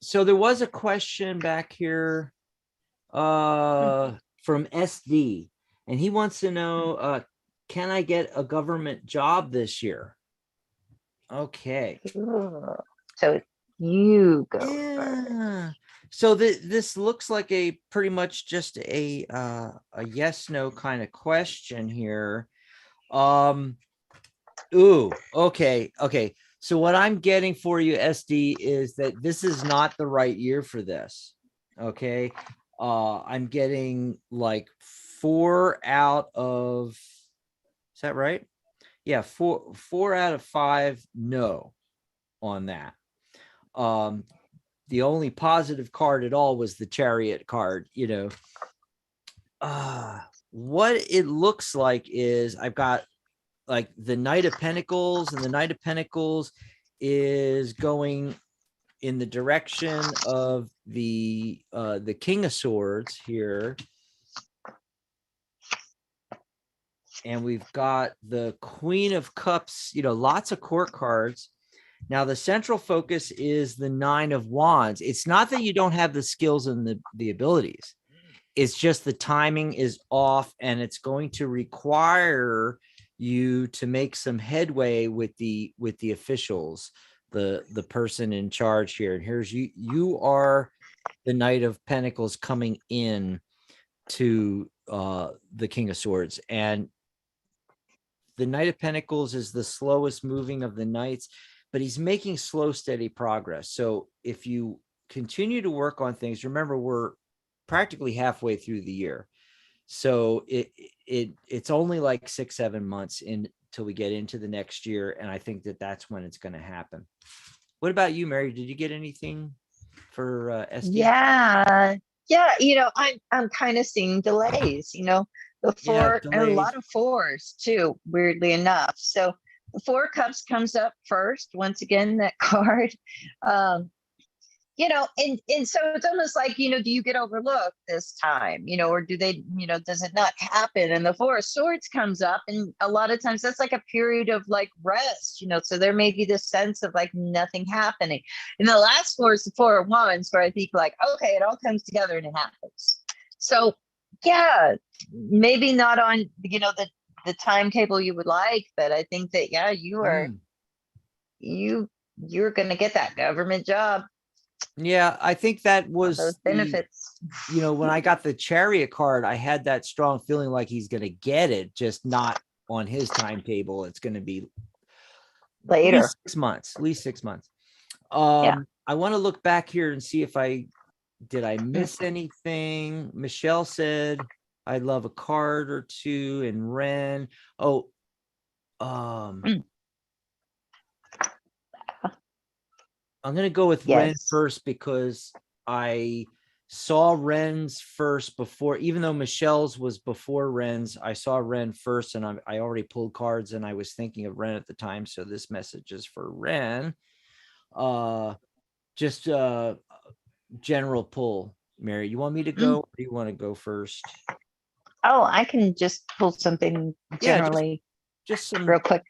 So there was a question back here from SD, and he wants to know, can I get a government job this year? Okay. So you go. Yeah. So this looks like a pretty much just a yes no kind of question here. Okay. So what I'm getting for you, SD, is that this is not the right year for this. Okay. I'm getting like 4 out of, is that right? Yeah, 4 out of 5 no on that. The only positive card at all was the Chariot card, you know. What it looks like is I've got like the Knight of Pentacles, and the Knight of Pentacles is going in the direction of the King of Swords here. And we've got the Queen of Cups, you know, lots of court cards. Now, the central focus is the 9 of Wands. It's not that you don't have the skills and the abilities. It's just the timing is off, and it's going to require you to make some headway with the officials, the person in charge here. And here's you are the Knight of Pentacles coming in to the King of Swords, and the Knight of Pentacles is the slowest moving of the knights, but he's making slow, steady progress. So if you continue to work on things, remember, we're practically halfway through the year. So it's only like 6-7 months until we get into the next year. And I think that's when it's going to happen. What about you, Mary? Did you get anything for SD? Yeah. You know, I'm kind of seeing delays, you know, the 4 and a lot of 4s too, weirdly enough. So the 4 of Cups comes up first. Once again, that card. You know, and so it's almost like, you know, do you get overlooked this time, you know, or do they, you know, does it not happen? And the 4 of Swords comes up, and a lot of times that's like a period of like rest, you know, so there may be this sense of like nothing happening. And the last 4 is the 4 of Wands, where I think like, okay, it all comes together and it happens. So yeah, maybe not on, you know, the timetable you would like, but I think that, yeah, you're going to get that government job. Yeah, I think that was those benefits. You know, when I got the Chariot card, I had that strong feeling like he's going to get it, just not on his timetable. It's going to be later. At least 6 months. I want to look back here and see if did I miss anything? Michelle said, I'd love a card or two. And Ren. I'm going to go with Ren first, because I saw Ren's first before, even though Michelle's was before Ren's. I saw Ren first, and I already pulled cards, and I was thinking of Ren at the time. So this message is for Ren. Just general pull. Mary, you want me to go, or do you want to go first? Oh, I can just pull something generally. Just some real quick.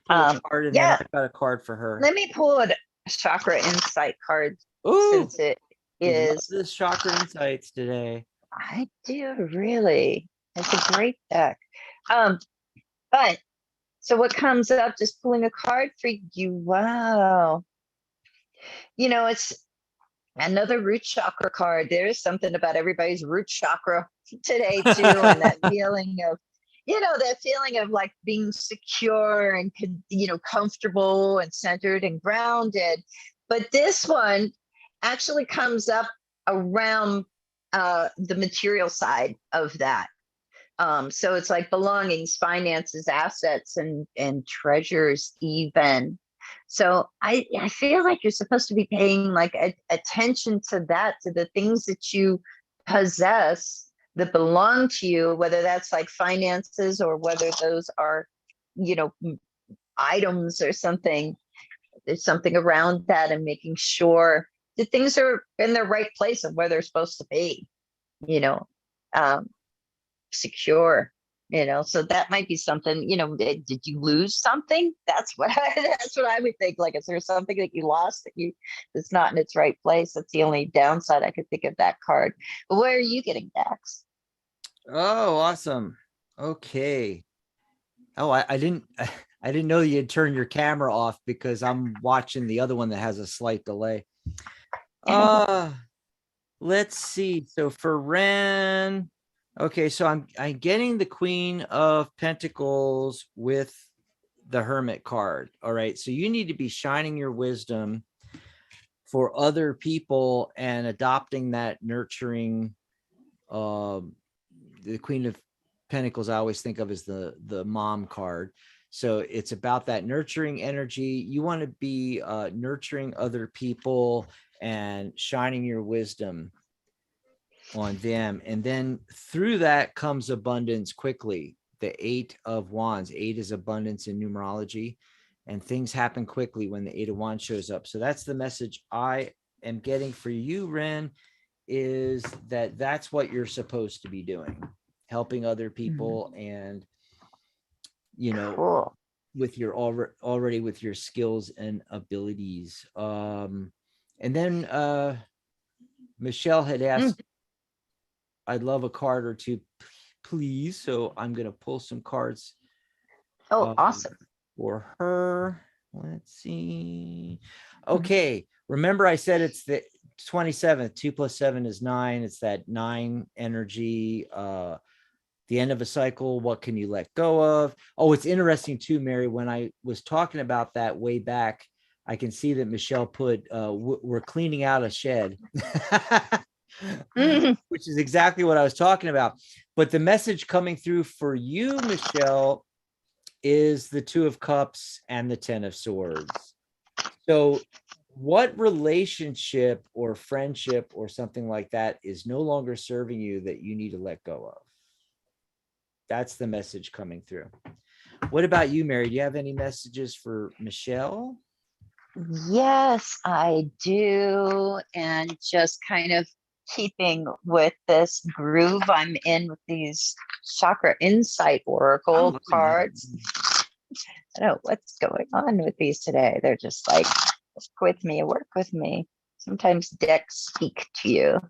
Card, and then I've got a card for her. Let me pull a chakra insight card. Ooh, since it is this chakra insights today. I do, really. It's a great deck. But so what comes up, just pulling a card for you. Wow. You know, it's another root chakra card. There is something about everybody's root chakra today too, and that feeling of, you know, that feeling of like being secure and, you know, comfortable and centered and grounded. But this one actually comes up around the material side of that. So it's like belongings, finances, assets, and treasures even. So I feel like you're supposed to be paying like attention to that, to the things that you possess that belong to you, whether that's like finances or whether those are, you know, items or something. There's something around that, and making sure that things are in their right place and where they're supposed to be, you know, um, secure, so that might be something. Did you lose something? That's what that's what I would think. Like, is there something that you lost that's not in its right place? That's the only downside I could think of that card. But where are you getting, Dax? Oh, awesome. Okay. Oh, I didn't know you had turned your camera off, because I'm watching the other one that has a slight delay. Let's see. So for Ren, okay, so I'm getting the Queen of Pentacles with the Hermit card. All right. So you need to be shining your wisdom for other people and adopting that nurturing. The Queen of Pentacles I always think of as the mom card. So it's about that nurturing energy. You want to be nurturing other people and shining your wisdom on them. And then through that comes abundance quickly. The 8 of Wands. 8 is abundance in numerology, and things happen quickly when the 8 of Wands shows up. So that's the message I am getting for you, Ren, is that that's what you're supposed to be doing, helping other people. And Cool. with your already with your skills and abilities. And then Michelle had asked, I'd love a card or two, please. So I'm going to pull some cards. Awesome. For her. Let's see. Okay. Remember I said it's the 27th. 2 + 7 is 9. It's that 9 energy. The end of a cycle. What can you let go of? Oh, it's interesting too, Mary. When I was talking about that way back, I can see that Michelle put, we're cleaning out a shed, which is exactly what I was talking about. But the message coming through for you, Michelle, is the 2 of Cups and the 10 of Swords. So what relationship or friendship or something like that is no longer serving you that you need to let go of? That's the message coming through. What about you, Mary? Do you have any messages for Michelle? Yes, I do. And just kind of keeping with this groove I'm in with these Chakra Insight Oracle cards. I don't know what's going on with these today. They're just like, work with me. Sometimes decks speak to you.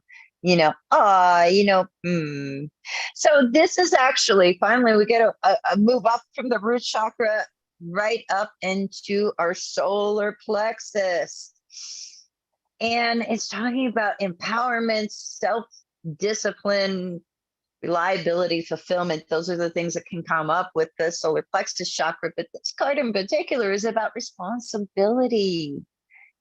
So this is actually, finally, we get a move up from the root chakra right up into our solar plexus. And it's talking about empowerment, self-discipline, reliability, fulfillment. Those are the things that can come up with the solar plexus chakra. But this card in particular is about responsibility.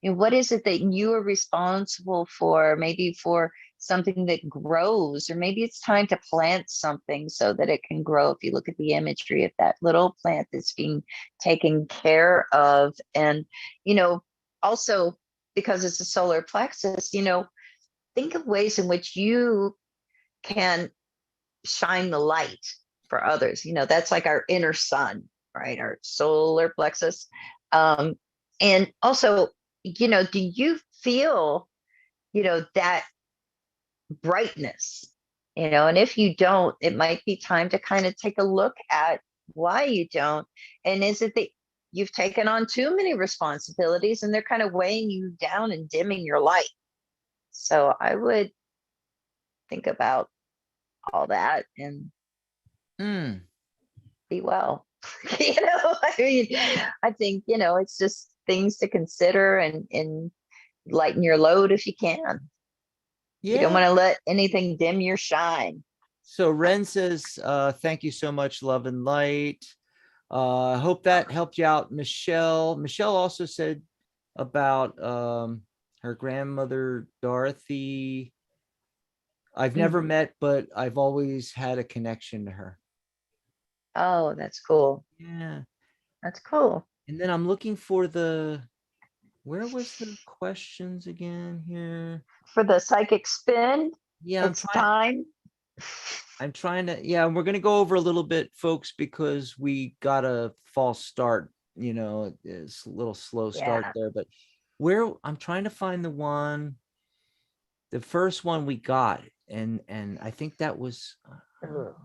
What is it that you are responsible for? Maybe for something that grows, or maybe it's time to plant something so that it can grow. If you look at the imagery of that little plant that's being taken care of. And, also because it's a solar plexus, think of ways in which you can shine the light for others. That's like our inner sun, right? Our solar plexus. And also, do you feel, that brightness, and if you don't, it might be time to kind of take a look at why you don't. And is it that you've taken on too many responsibilities and they're kind of weighing you down and dimming your light? So I would think about all that and be well. I think, it's just things to consider and lighten your load if you can. You don't want to let anything dim your shine. So Ren says, thank you so much, love and light. I hope that helped you out, Michelle. Michelle also said about her grandmother, Dorothy. I've never met, but I've always had a connection to her. Oh, that's cool. Yeah. That's cool. And then I'm looking for where was the questions again here? For the psychic spin? Yeah, it's time. I'm trying to, we're going to go over a little bit, folks, because we got a false start it's a little slow start there, but where I'm trying to find the first one we got. And I think that was from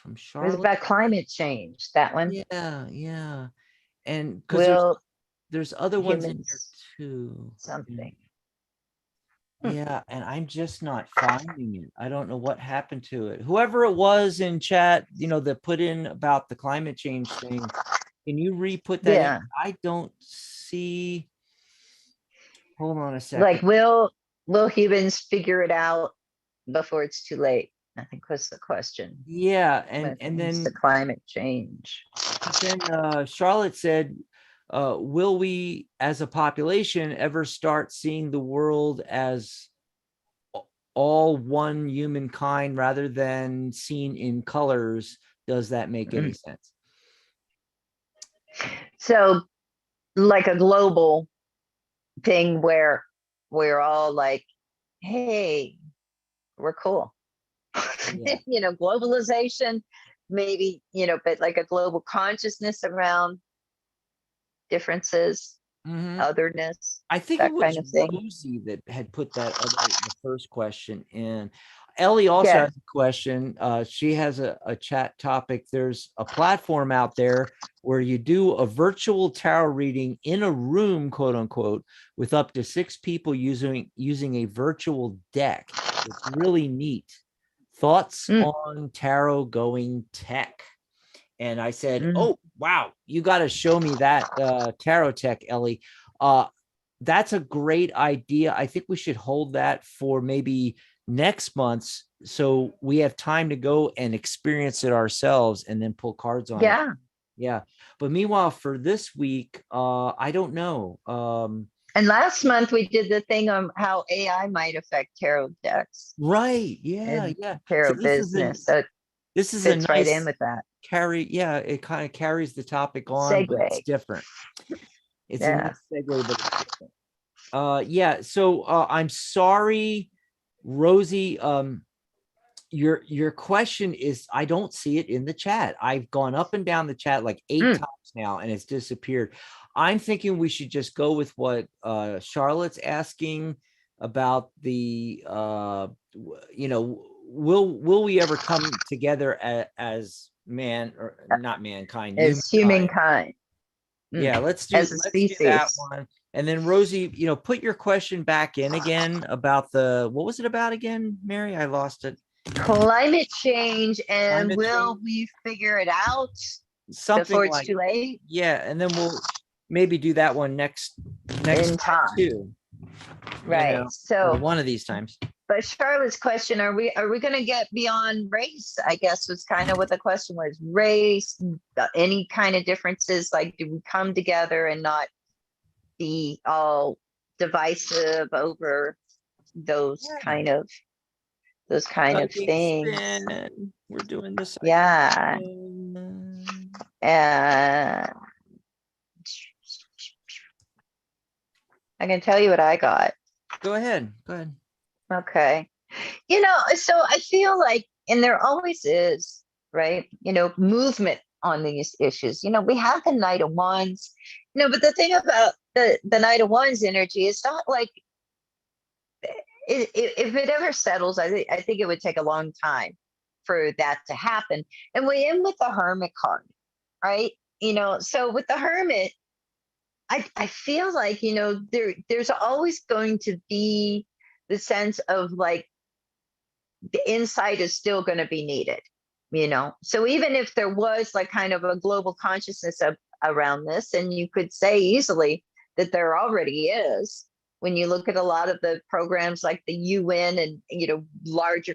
It was Charlotte. about climate change, that one. Yeah. And because Will there's other ones in here humans too. something? Yeah, and I'm just not finding it. I don't know what happened to it. Whoever it was in chat, that put in about the climate change thing, can you re-put that in? I don't see. Hold on a second. Like, will humans figure it out before it's too late? I think was the question. Yeah, and then the climate change. Then Charlotte said, will we as a population ever start seeing the world as all one humankind rather than seen in colors? Does that make any sense? So like a global thing where we're all like, hey, we're cool. Yeah. Globalization, maybe, but like a global consciousness around differences, otherness. I think it was kind of Rosie that had put the first question in. Ellie also has a question. She has a chat topic. There's a platform out there where you do a virtual tarot reading in a room, quote unquote, with up to 6 people using a virtual deck. It's really neat. Thoughts on tarot going tech? And I said, oh, wow, you got to show me that tarot tech, Ellie. That's a great idea. I think we should hold that for maybe next month, so we have time to go and experience it ourselves and then pull cards on it. Yeah. But meanwhile, for this week, I don't know. And last month we did the thing on how AI might affect tarot decks. Right. Yeah. Tarot business. This is fits a nice right in with that. It kind of carries the topic on, but it's different. It's a nice segue, but it's different. So I'm sorry, Rosie. Your question is, I don't see it in the chat. I've gone up and down the chat like 8 times now, and it's disappeared. I'm thinking we should just go with what Charlotte's asking about the will we ever come together as man, or not mankind, as humankind? Yeah, let's do that one. And then Rosie, put your question back in again about what was it about again, Mary? I lost it. Climate change, and will we figure it out something before it's too late? Yeah, and then we'll maybe do that one next time too. Right. So one of these times. But Charlotte's question, are we going to get beyond race? I guess was kind of what the question was. Race, any kind of differences, like do we come together and not be all divisive over those kind of things? We're doing this. Yeah. I can tell you what I got. Go ahead. Okay. So I feel like, and there always is, right? Movement on these issues. We have the Knight of Wands, but the thing about the Knight of Wands energy, it's not like, if it ever settles, I think it would take a long time for that to happen. And we end with the Hermit card, right? So with the Hermit, I feel like, there's always going to be the sense of like the insight is still going to be needed, so even if there was like kind of a global consciousness around this, and you could say easily that there already is, when you look at a lot of the programs like the UN and larger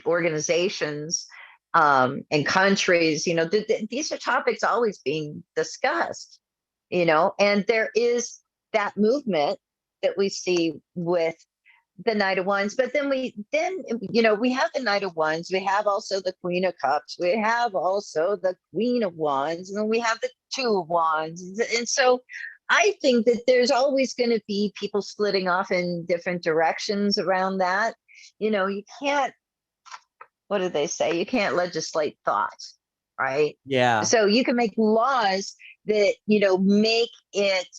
organizations and countries, these are topics always being discussed, and there is that movement that we see with the Knight of Wands. But then we have the Knight of Wands, we have also the Queen of Cups, we have also the Queen of Wands, and then we have the Two of Wands. And so I think that there's always going to be people splitting off in different directions around that. You can't, what do they say? You can't legislate thought. right? Yeah. So you can make laws that, make it,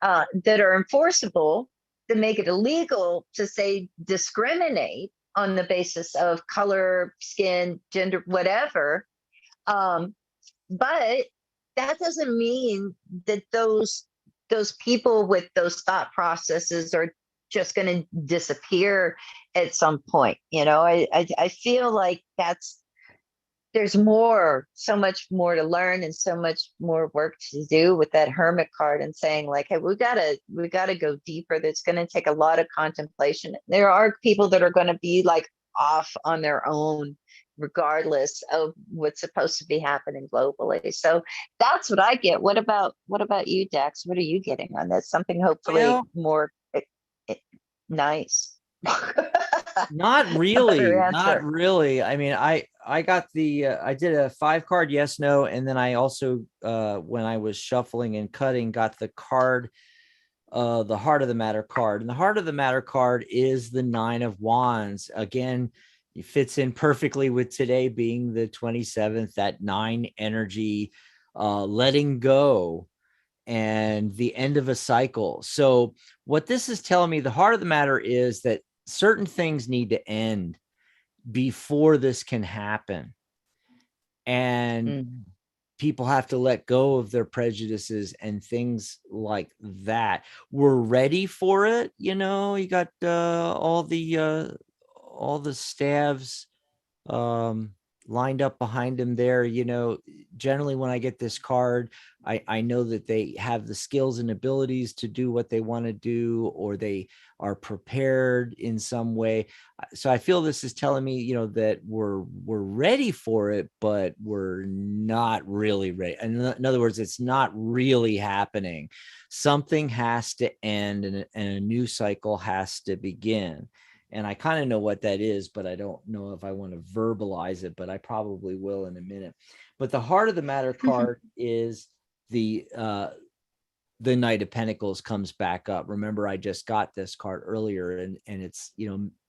that are enforceable, to make it illegal to say discriminate on the basis of color, skin, gender, whatever. But that doesn't mean that those people with those thought processes are just going to disappear at some point. I feel like there's so much more to learn and so much more work to do with that hermit card, and saying like, hey, we gotta go deeper. That's going to take a lot of contemplation. There are people that are going to be like off on their own, regardless of what's supposed to be happening globally. So that's what I get. What about you, Dax? What are you getting on this? Something hopefully more nice. Not really. I mean, I got I did a 5-card yes, no. And then I also, when I was shuffling and cutting, got the card, the Heart of the Matter card. And the Heart of the Matter card is the 9 of Wands. Again, it fits in perfectly with today being the 27th, that 9 energy, letting go and the end of a cycle. So what this is telling me, the heart of the matter is that certain things need to end before this can happen. And people have to let go of their prejudices and things like that. We're ready for it. You got all the staves lined up behind him there. Generally when I get this card, I know that they have the skills and abilities to do what they want to do, or they are prepared in some way. So I feel this is telling me, that we're ready for it, but we're not really ready. In other words, it's not really happening. Something has to end, and a new cycle has to begin. And I kind of know what that is, but I don't know if I want to verbalize it, but I probably will in a minute. But the Heart of the Matter card is the Knight of Pentacles comes back up. Remember, I just got this card earlier, and it's,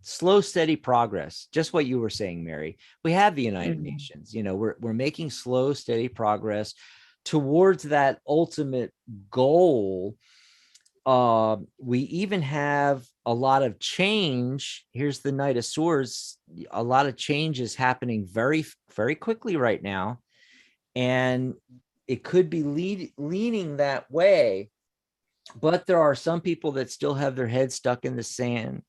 slow, steady progress. Just what you were saying, Mary. We have the United Nations, we're making slow, steady progress towards that ultimate goal. We even have a lot of change. Here's the Knight of Swords. A lot of change is happening very, very quickly right now. And it could be leaning that way. But there are some people that still have their head stuck in the sand.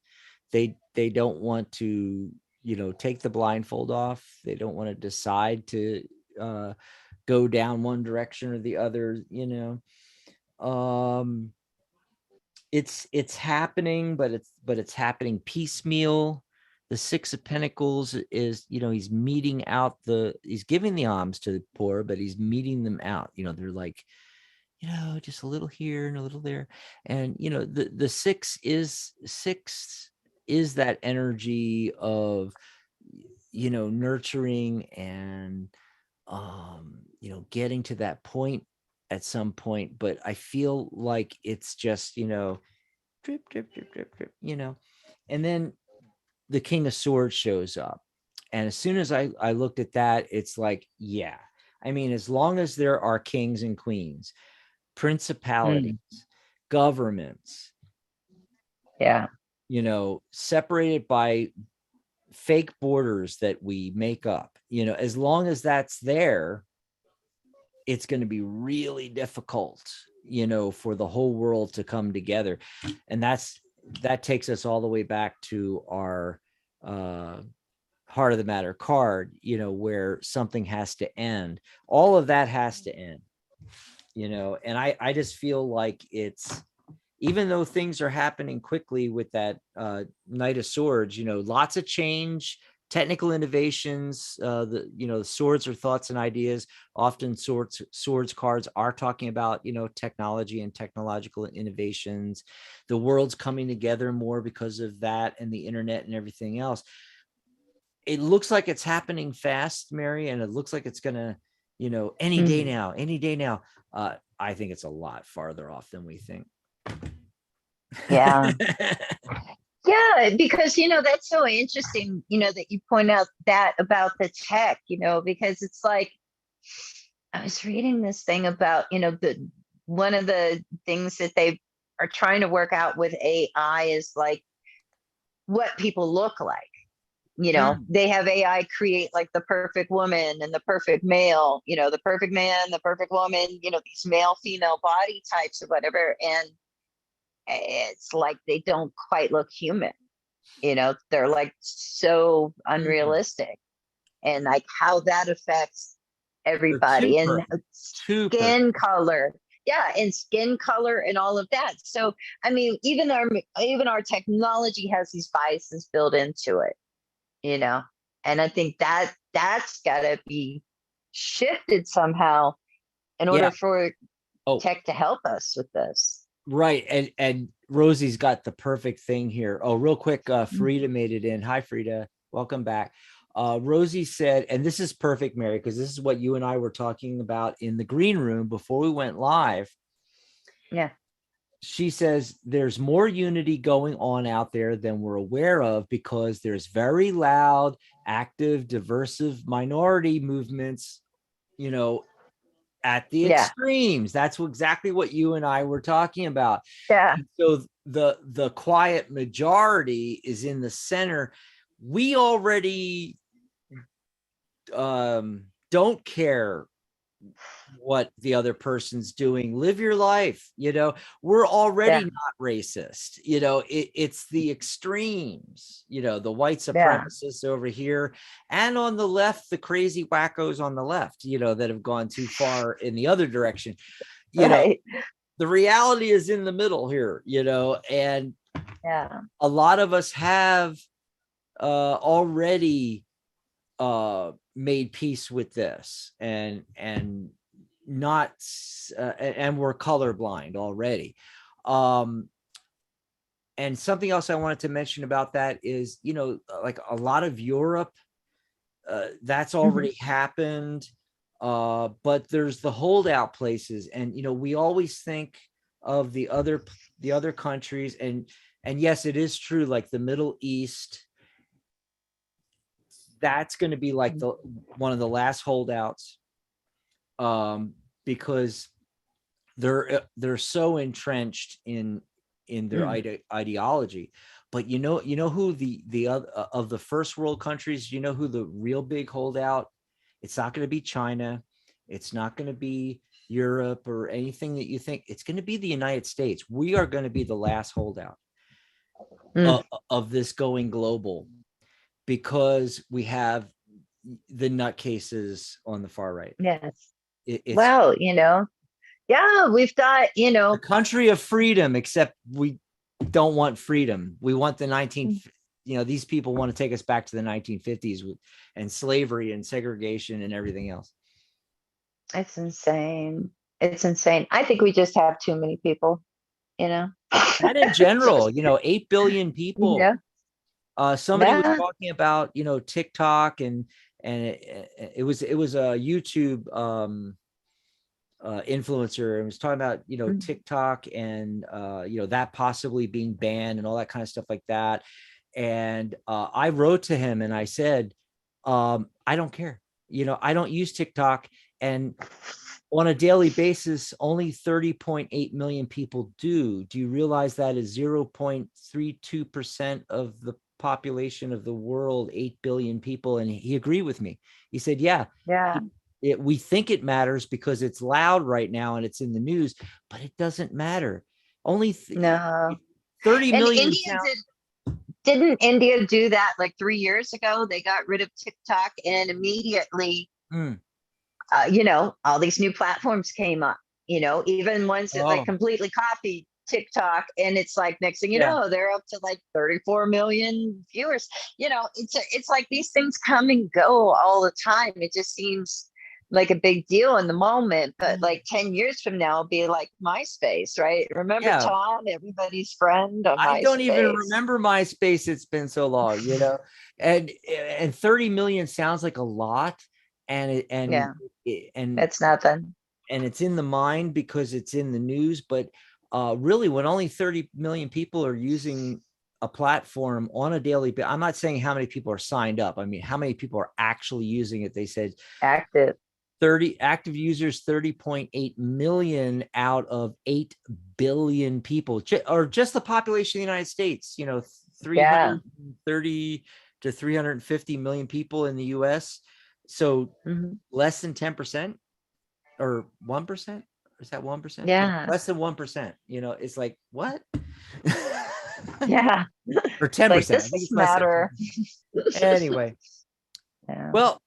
They don't want to, take the blindfold off. They don't want to decide to go down one direction or the other, It's happening, but it's happening piecemeal. The 6 of Pentacles is, he's meting out he's giving the alms to the poor, but he's meeting them out. They're like, just a little here and a little there. And, the 6 is that energy of, nurturing and, getting to that point at some point. But I feel like it's just, drip, drip, drip, drip, drip, and then the King of Swords shows up. And as soon as I looked at that, it's like, yeah, I mean, as long as there are kings and queens, principalities, governments, separated by fake borders that we make up, as long as that's there, it's going to be really difficult, for the whole world to come together. And that takes us all the way back to our Heart of the Matter card, where something has to end. All of that has to end, and I just feel like it's, even though things are happening quickly with that Knight of Swords, lots of change, technical innovations, the swords are thoughts and ideas. Often swords cards are talking about, technology and technological innovations. The world's coming together more because of that, and the internet and everything else. It looks like it's happening fast, Mary, and it looks like it's gonna, any day now. I think it's a lot farther off than we think. Yeah. Yeah, because that's so interesting, that you point out that about the tech, because it's like, I was reading this thing about, one of the things that they are trying to work out with AI is like what people look like. They have AI create like the perfect woman and the perfect male, the perfect man, the perfect woman, these male, female body types or whatever. And it's like they don't quite look human. They're like so unrealistic. And like how that affects everybody and skin color. Yeah, and skin color and all of that. So I mean, even our technology has these biases built into it, and I think that's got to be shifted somehow in order for tech to help us with this. Right. And Rosie's got the perfect thing here. Oh, real quick, Frida made it in. Hi, Frida. Welcome back. Rosie said, and this is perfect, Mary, because this is what you and I were talking about in the green room before we went live. Yeah. She says there's more unity going on out there than we're aware of because there's very loud, active, diversive minority movements, at the extremes. That's exactly what you and I were talking about. Yeah. And so the quiet majority is in the center. We already don't care what the other person's doing. Live your life. We're already not racist. It's the extremes, the white supremacists over here, and on the left, the crazy wackos on the left, that have gone too far in the other direction. The reality is in the middle here, and a lot of us have already made peace with this and not and we're colorblind already. And something else I wanted to mention about that is, like a lot of Europe, that's already happened. But there's the holdout places, and we always think of the other countries, and yes, it is true, like the Middle East, that's going to be like one of the last holdouts, because they're so entrenched in their ideology. But you know who the other of the first world countries, who the real big holdout? It's not going to be China. It's not going to be Europe or anything that you think. It's going to be the United States. We are going to be the last holdout of this going global, because we have the nutcases on the far right. Yes. Well, we've got, a country of freedom, except we don't want freedom. We want the these people want to take us back to the 1950s and slavery and segregation and everything else. It's insane. It's insane. I think we just have too many people, And in general, 8 billion people. Yeah. Somebody was talking about, TikTok, and it was a YouTube influencer, and was talking about, TikTok and, that possibly being banned and all that kind of stuff like that. And I wrote to him and I said, I don't care. I don't use TikTok, and on a daily basis, only 30.8 million people do. Do you realize that is 0.32% of the population of the world, 8 billion people? And he agreed with me. He said, we think it matters because it's loud right now and it's in the news, but it doesn't matter. Only 30 million. Didn't India do that like 3 years ago? They got rid of TikTok, and immediately, all these new platforms came up, even ones that like completely copied TikTok, and it's like next thing you know, they're up to like 34 million viewers. It's like these things come and go all the time. It just seems like a big deal in the moment, but like 10 years from now, it'll be like MySpace, right? Remember Tom, everybody's friend on MySpace? I don't even remember MySpace. It's been so long, and 30 million sounds like a lot, and it's nothing, and it's in the mind because it's in the news, but really, when only 30 million people are using a platform on a daily basis, I'm not saying how many people are signed up. I mean, how many people are actually using it? They said active. 30 active users, 30.8 million out of 8 billion people, or just the population of the United States, 330 to 350 million people in the US. So less than 10% or 1%. Is that 1%? Yeah. Less than 1%. It's like, what? Yeah. Or 10%. Like, this doesn't matter. Anyway. Yeah. Well,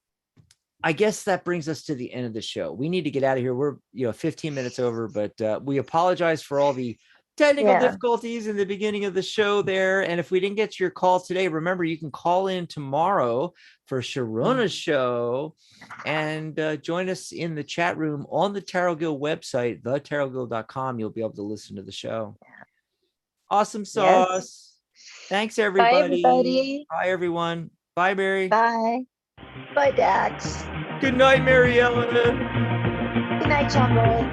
I guess that brings us to the end of the show. We need to get out of here. We're 15 minutes over, but we apologize for all the technical difficulties in the beginning of the show there. And if we didn't get to your call today, remember, you can call in tomorrow for Sharona's show and join us in the chat room on the Tarot Guild website, thetarotguild.com. You'll be able to listen to the show. Awesome sauce. Yes. Thanks, everybody. Bye, everybody. Bye, everyone. Bye, Mary. Bye. Bye, Dax. Good night, Mary Ellen. Good night, John Boy.